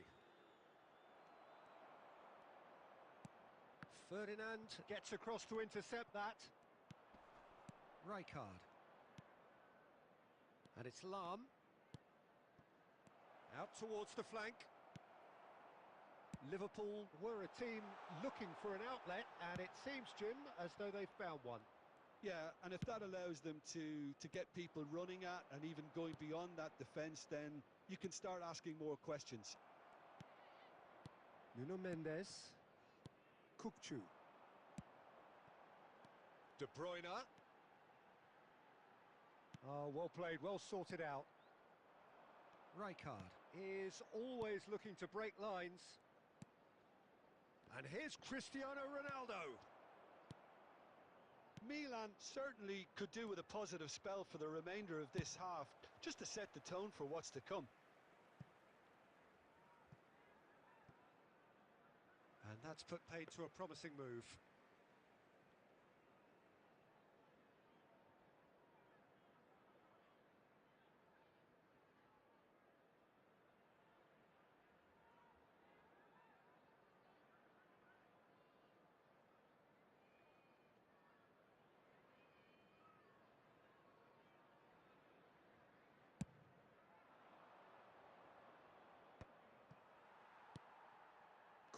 Ferdinand gets across to intercept that. Rijkaard. And it's Lahm. Out towards the flank. Liverpool were a team looking for an outlet, and it seems, Jim, as though they've found one. Yeah, and if that allows them to get people running at and even going beyond that defence, then you can start asking more questions. Nuno Mendes. Kukçu. De Bruyne. Oh, well played, well sorted out. Rijkaard is always looking to break lines. And here's Cristiano Ronaldo. Milan certainly could do with a positive spell for the remainder of this half, just to set the tone for what's to come. And that's put paid to a promising move.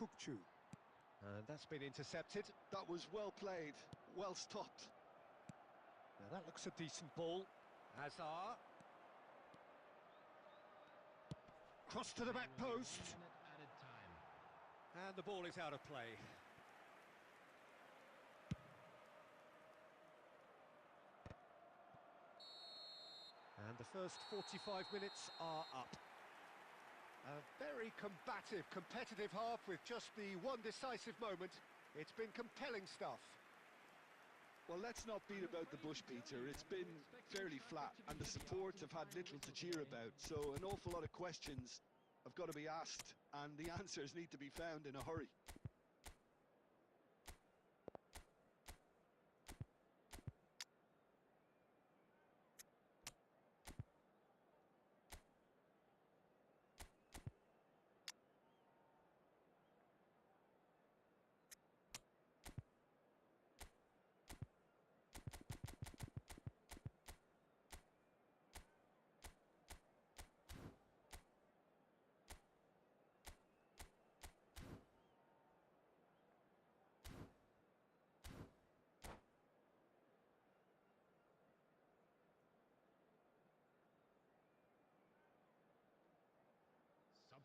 Kukçu. And that's been intercepted. That was well played, well stopped. Now that looks a decent ball. Hazard. Cross to the back post. And the ball is out of play. And the first 45 minutes are up. A very combative, competitive half with just the one decisive moment. It's been compelling stuff. Well, let's not beat about the bush, Peter. It's been fairly flat, and the support have had little to cheer about. So an awful lot of questions have got to be asked, and the answers need to be found in a hurry.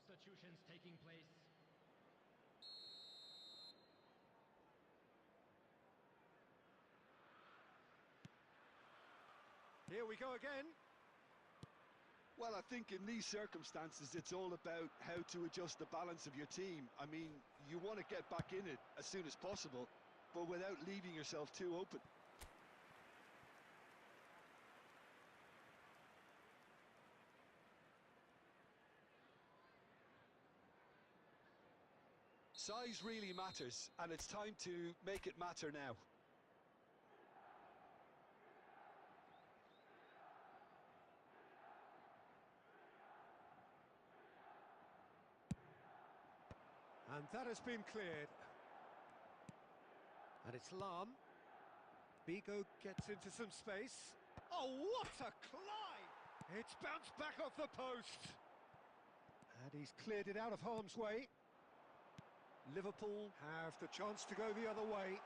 Substitutions taking place. Here we go again. Well, I think in these circumstances, it's all about how to adjust the balance of your team. I mean, you want to get back in it as soon as possible, but without leaving yourself too open. Size really matters, and it's time to make it matter now. And that has been cleared. And it's Lam. Bigo gets into some space. Oh, what a climb! It's bounced back off the post. And he's cleared it out of harm's way. Liverpool have the chance to go the other way.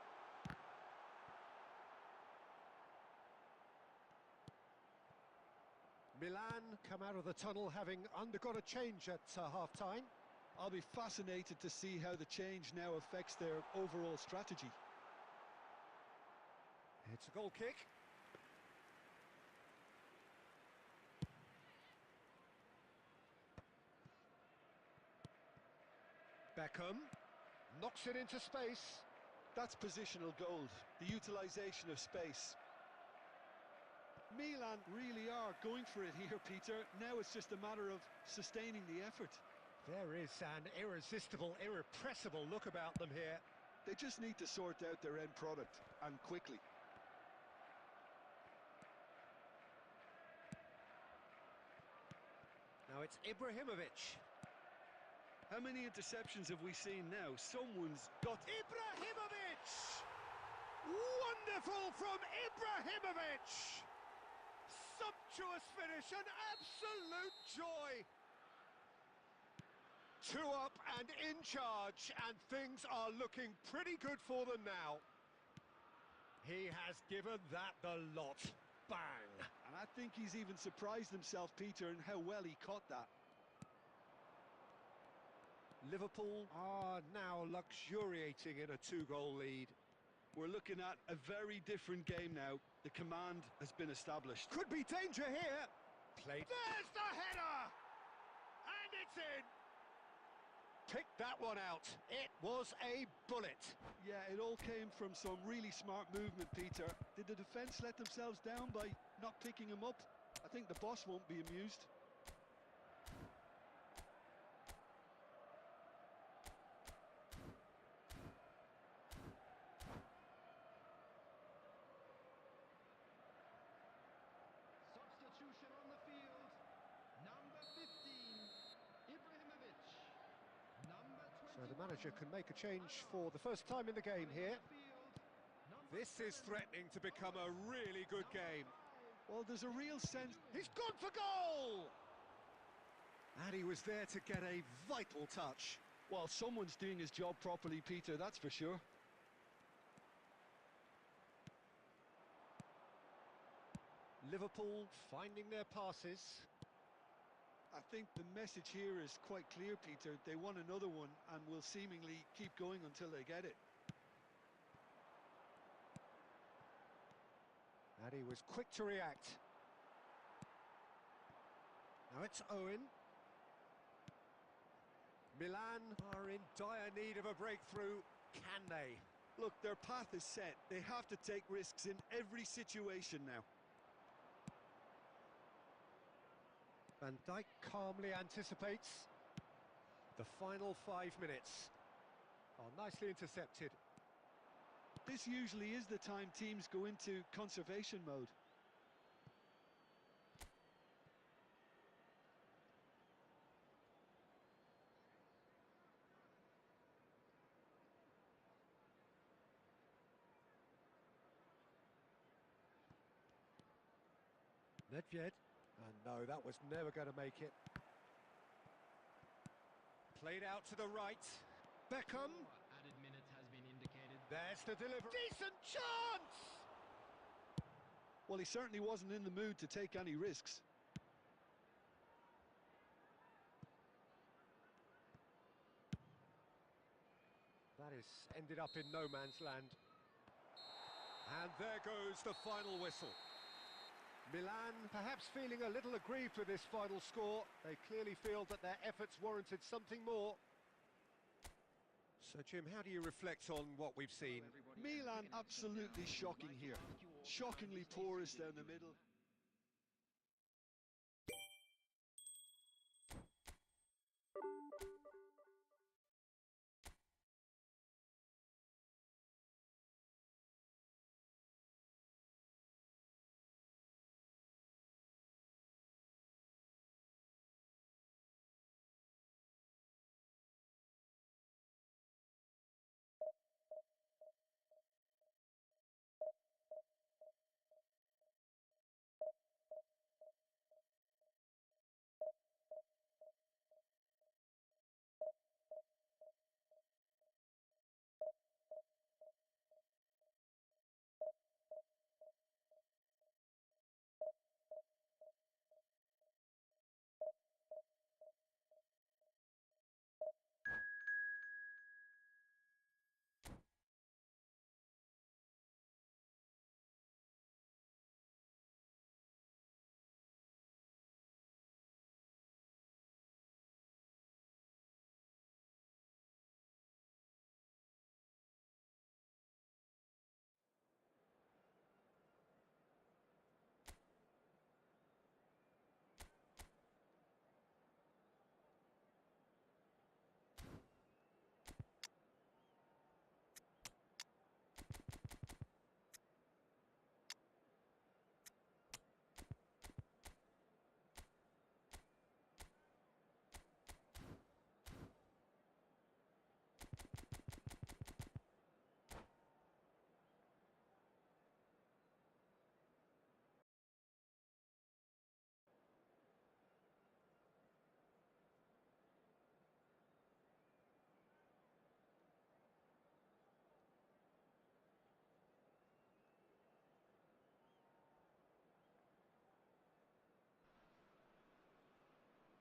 Milan come out of the tunnel having undergone a change at half-time. I'll be fascinated to see how the change now affects their overall strategy. It's a goal kick. Beckham knocks it into space. That's positional gold, the utilisation of space. Milan really are going for it here, Peter. Now it's just a matter of sustaining the effort. There is an irresistible, irrepressible look about them here. They just need to sort out their end product, and quickly. Now it's Ibrahimovic. How many interceptions have we seen now? Someone's got... Ibrahimovic! Wonderful from Ibrahimovic! Sumptuous finish, an absolute joy! 2 up and in charge, and things are looking pretty good for them now. He has given that the lot. Bang! And I think he's even surprised himself, Peter, in how well he caught that. Liverpool are now luxuriating in a 2-goal lead. We're looking at a very different game now. The command has been established. Could be danger here. Played. There's the header! And it's in! Picked that one out. It was a bullet. Yeah, it all came from some really smart movement, Peter. Did the defence let themselves down by not picking him up? I think the boss won't be amused. Substitution on the field. Number 15, Ibrahimovic. Number 20. So the manager can make a change for the first time in the game here. This is threatening to become a really good game. Well, there's a real sense... He's gone for goal! And he was there to get a vital touch. Well, someone's doing his job properly, Peter, that's for sure. Liverpool finding their passes. I think the message here is quite clear, Peter. They want another one and will seemingly keep going until they get it. And he was quick to react. Now it's Owen. Milan are in dire need of a breakthrough. Can they? Look, their path is set. They have to take risks in every situation now. Van Dijk calmly anticipates. The final 5 minutes. Oh, nicely intercepted. This usually is the time teams go into conservation mode. Nedved. And no, that was never going to make it. Played out to the right. Beckham. Added minute has been indicated. There's the delivery. Decent chance! Well, he certainly wasn't in the mood to take any risks. That is ended up in no man's land. And there goes the final whistle. Milan perhaps feeling a little aggrieved with this final score. They clearly feel that their efforts warranted something more. So, Jim, how do you reflect on what we've seen? Milan absolutely shocking here. Shockingly porous down the middle.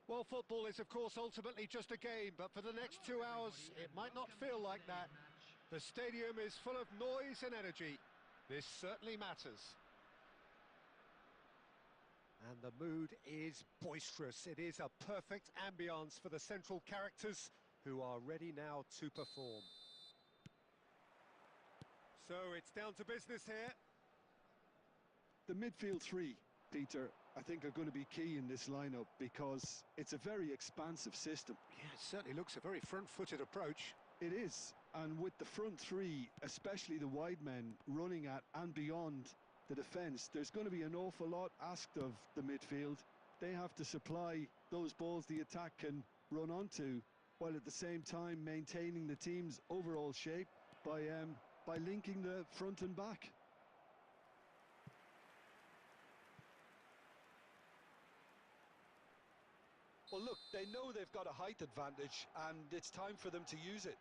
Well, football is, of course, ultimately just a game, but for the next 2 hours, it might not feel like that. The stadium is full of noise and energy. This certainly matters. And the mood is boisterous. It is a perfect ambience for the central characters who are ready now to perform. So it's down to business here. The midfield three, Peter, I think are going to be key in this lineup because it's a very expansive system. Yeah, it certainly looks a very front-footed approach. It is, and with the front three, especially the wide men running at and beyond the defence, there's going to be an awful lot asked of the midfield. They have to supply those balls the attack can run onto, while at the same time maintaining the team's overall shape by linking the front and back. Well, look, they know they've got a height advantage, and it's time for them to use it.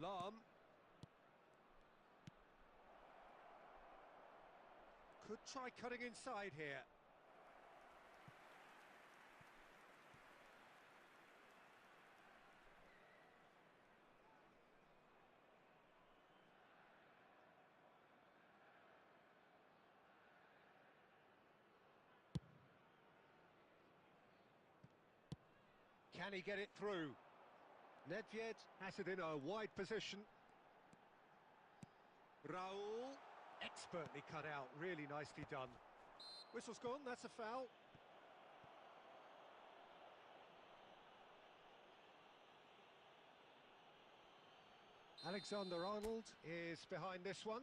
Lam. Could try cutting inside here. Can he get it through? Nedved has it in a wide position. Raul, expertly cut out, really nicely done. Whistle's gone, that's a foul. Alexander-Arnold is behind this one.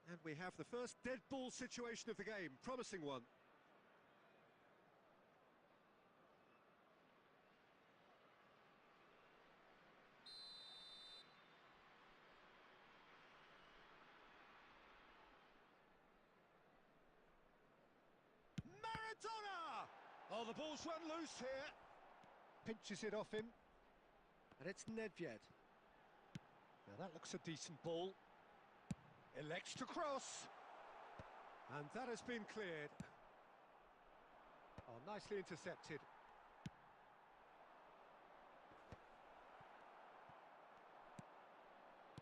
And we have the first dead ball situation of the game, promising one. Oh, the ball's run loose here. Pinches it off him. And it's Nedved. Now that looks a decent ball. Elects to cross. And that has been cleared. Oh, nicely intercepted.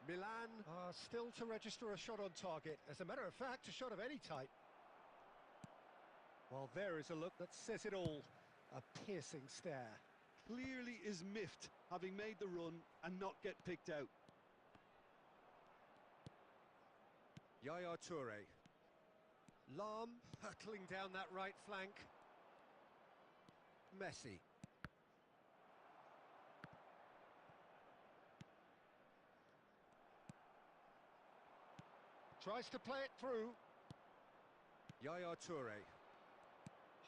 Milan are still to register a shot on target. As a matter of fact, a shot of any type. Well, there is a look that says it all. A piercing stare. Clearly is miffed, having made the run and not get picked out. Yaya Toure. Lam hurtling down that right flank. Messi. Tries to play it through. Yaya Toure.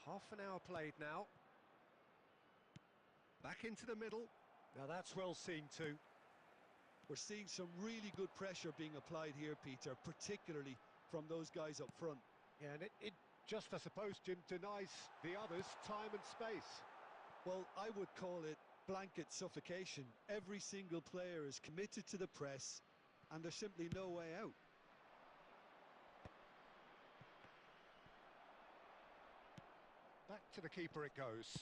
Half an hour played now. Back into the middle. Now that's well seen too. We're seeing some really good pressure being applied here, Peter, particularly from those guys up front. Yeah, and it just, I suppose, Jim, denies the others time and space. Well, I would call it blanket suffocation. Every single player is committed to the press, and there's simply no way out. Back to the keeper it goes.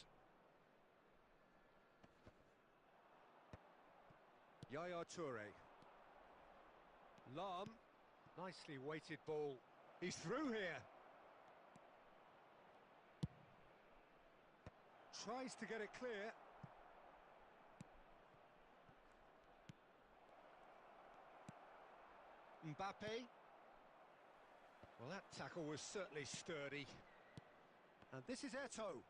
Yaya Toure. Lam. Nicely weighted ball. He's through here. Tries to get it clear. Mbappe. Well, that tackle was certainly sturdy. And this is Eto'o.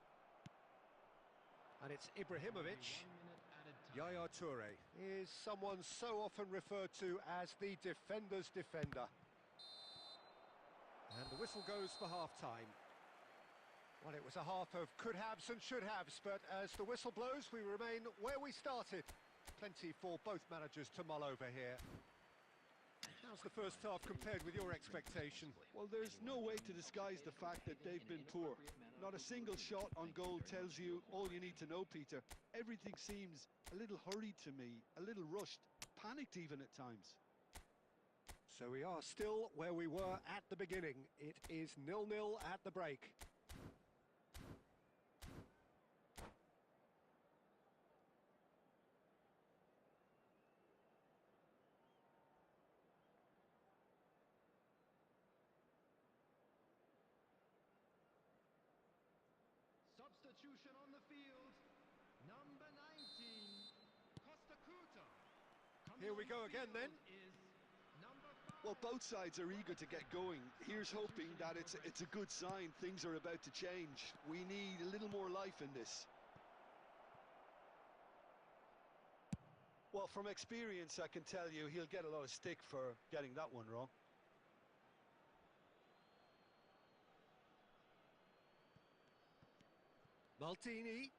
And it's Ibrahimovic. 1 minute added time. Yaya Toure is someone so often referred to as the defender's defender. And the whistle goes for half-time. Well, it was a half of could-haves and should-haves, but as the whistle blows, we remain where we started. Plenty for both managers to mull over here. How's the first half compared with your expectation? Well, there's no way to disguise the fact that they've been poor. Not a single shot on goal tells you all you need to know, Peter. Everything seems a little hurried to me, a little rushed, panicked even at times. So we are still where we were at the beginning. It is 0-0 at the break. Substitution on the field. Number 19, Costa Curta. Here we go again then. Is number 5. Well, both sides are eager to get going. Here's hoping that it's a good sign. Things are about to change. We need a little more life in this. Well, from experience, I can tell you he'll get a lot of stick for getting that one wrong. Maldini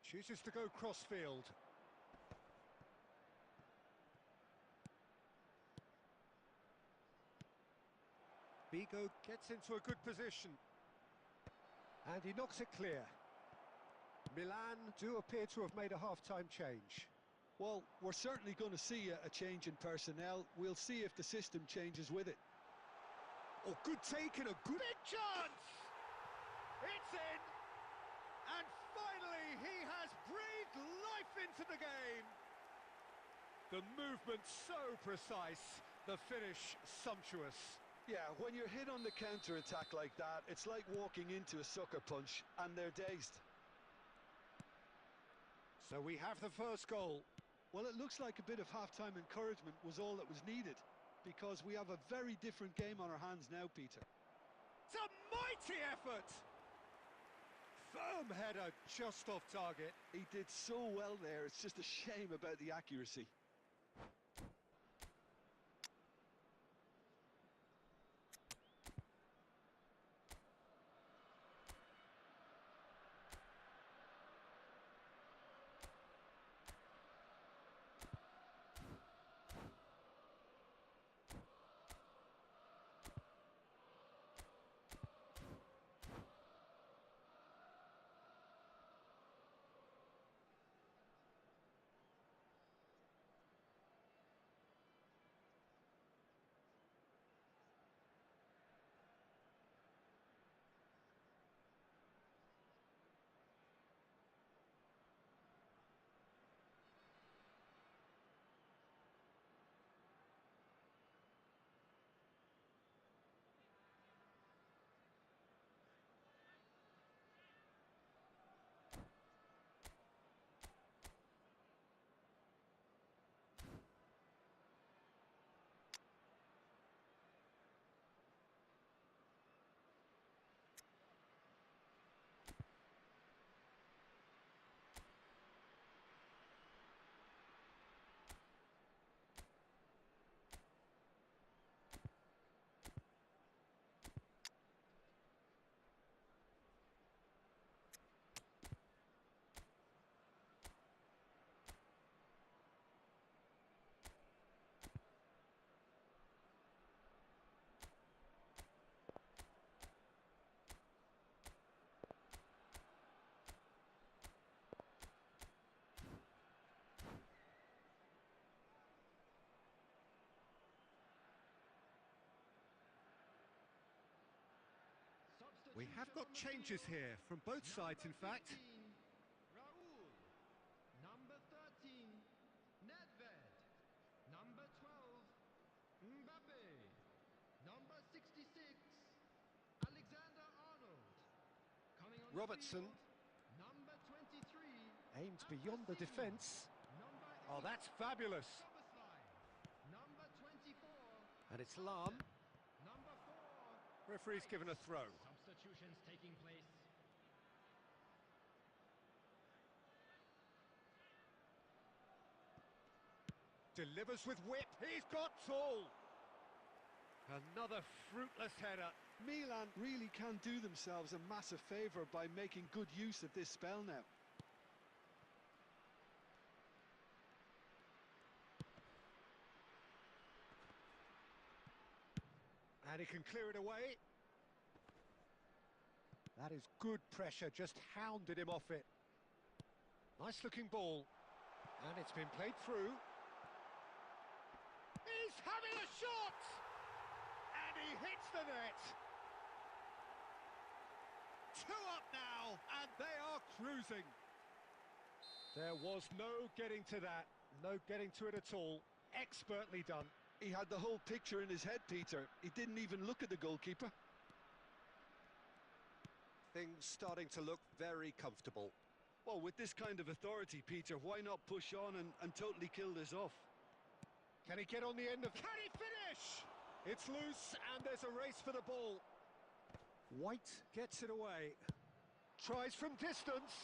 chooses to go crossfield. Bigo gets into a good position. And he knocks it clear. Milan do appear to have made a half-time change. Well, we're certainly going to see a change in personnel. We'll see if the system changes with it. Oh, good take and a good chance! It's in! And finally, he has breathed life into the game. The movement so precise, the finish sumptuous. Yeah, when you're hit on the counter-attack like that, it's like walking into a sucker punch, and they're dazed. So we have the first goal. Well, it looks like a bit of half-time encouragement was all that was needed, because we have a very different game on our hands now, Peter. It's a mighty effort! Firm header just off target. He did so well there, it's just a shame about the accuracy. We have got changes here from both sides, in fact. Raul. Number 13, Nedved. Number 12, Mbappe. Number 66, Alexander-Arnold. Coming on Robertson. the field, number 23, Aimed beyond the Ambrosini. defence. Number 8, Oh, that's fabulous. Szoboszlai. Number 24, And it's Lahm. number 4. Referee's given a throw. Substitutions taking place. Delivers with whip. He's got tall. Another fruitless header. Milan really can do themselves a massive favour by making good use of this spell now. And he can clear it away. That is good pressure, just hounded him off it. Nice looking ball. And it's been played through. He's having a shot! And he hits the net. 2 up now, and they are cruising. There was no getting to that. No getting to it at all. Expertly done. He had the whole picture in his head, Peter. He didn't even look at the goalkeeper. Things starting to look very comfortable. Well, with this kind of authority, Peter, why not push on and totally kill this off? Can he get on the end of... Can he finish? It's loose, and there's a race for the ball. White gets it away. Tries from distance.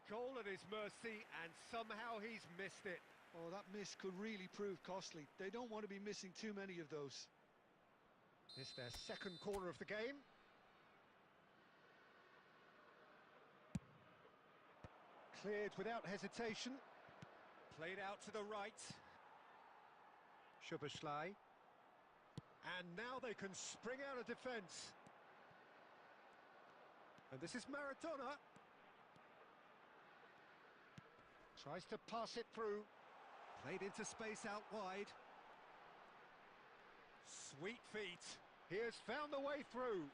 Goal at his mercy, and somehow he's missed it. Oh, that miss could really prove costly. They don't want to be missing too many of those. It's their second corner of the game. Cleared without hesitation. Played out to the right. Szoboszlai. And now they can spring out of defence. And this is Maradona. Tries to pass it through. Played into space out wide. Sweet feet. He has found the way through.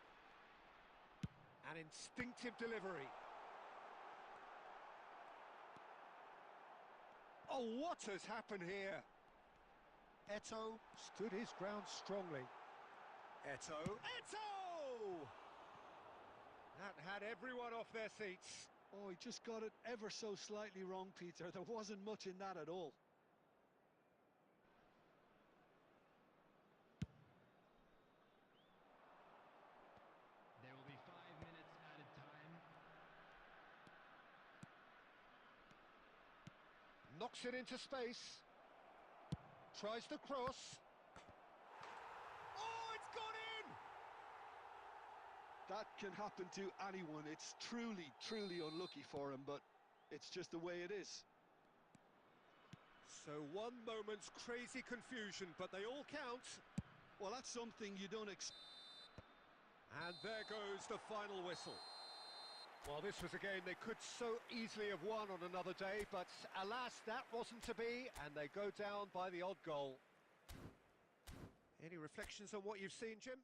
An instinctive delivery. Oh, what has happened here? Eto'o stood his ground strongly. Eto'o. Eto'o! That had everyone off their seats. Oh, he just got it ever so slightly wrong, Peter. There wasn't much in that at all. There will be 5 minutes added time. Knocks it into space. Tries the cross. Oh, it's gone in! That can happen to anyone. It's truly, truly unlucky for him, but it's just the way it is. So one moment's crazy confusion, but they all count. Well, that's something you don't expect. And there goes the final whistle. Well, this was a game they could so easily have won on another day, but alas, that wasn't to be, and they go down by the odd goal. Any reflections on what you've seen, Jim?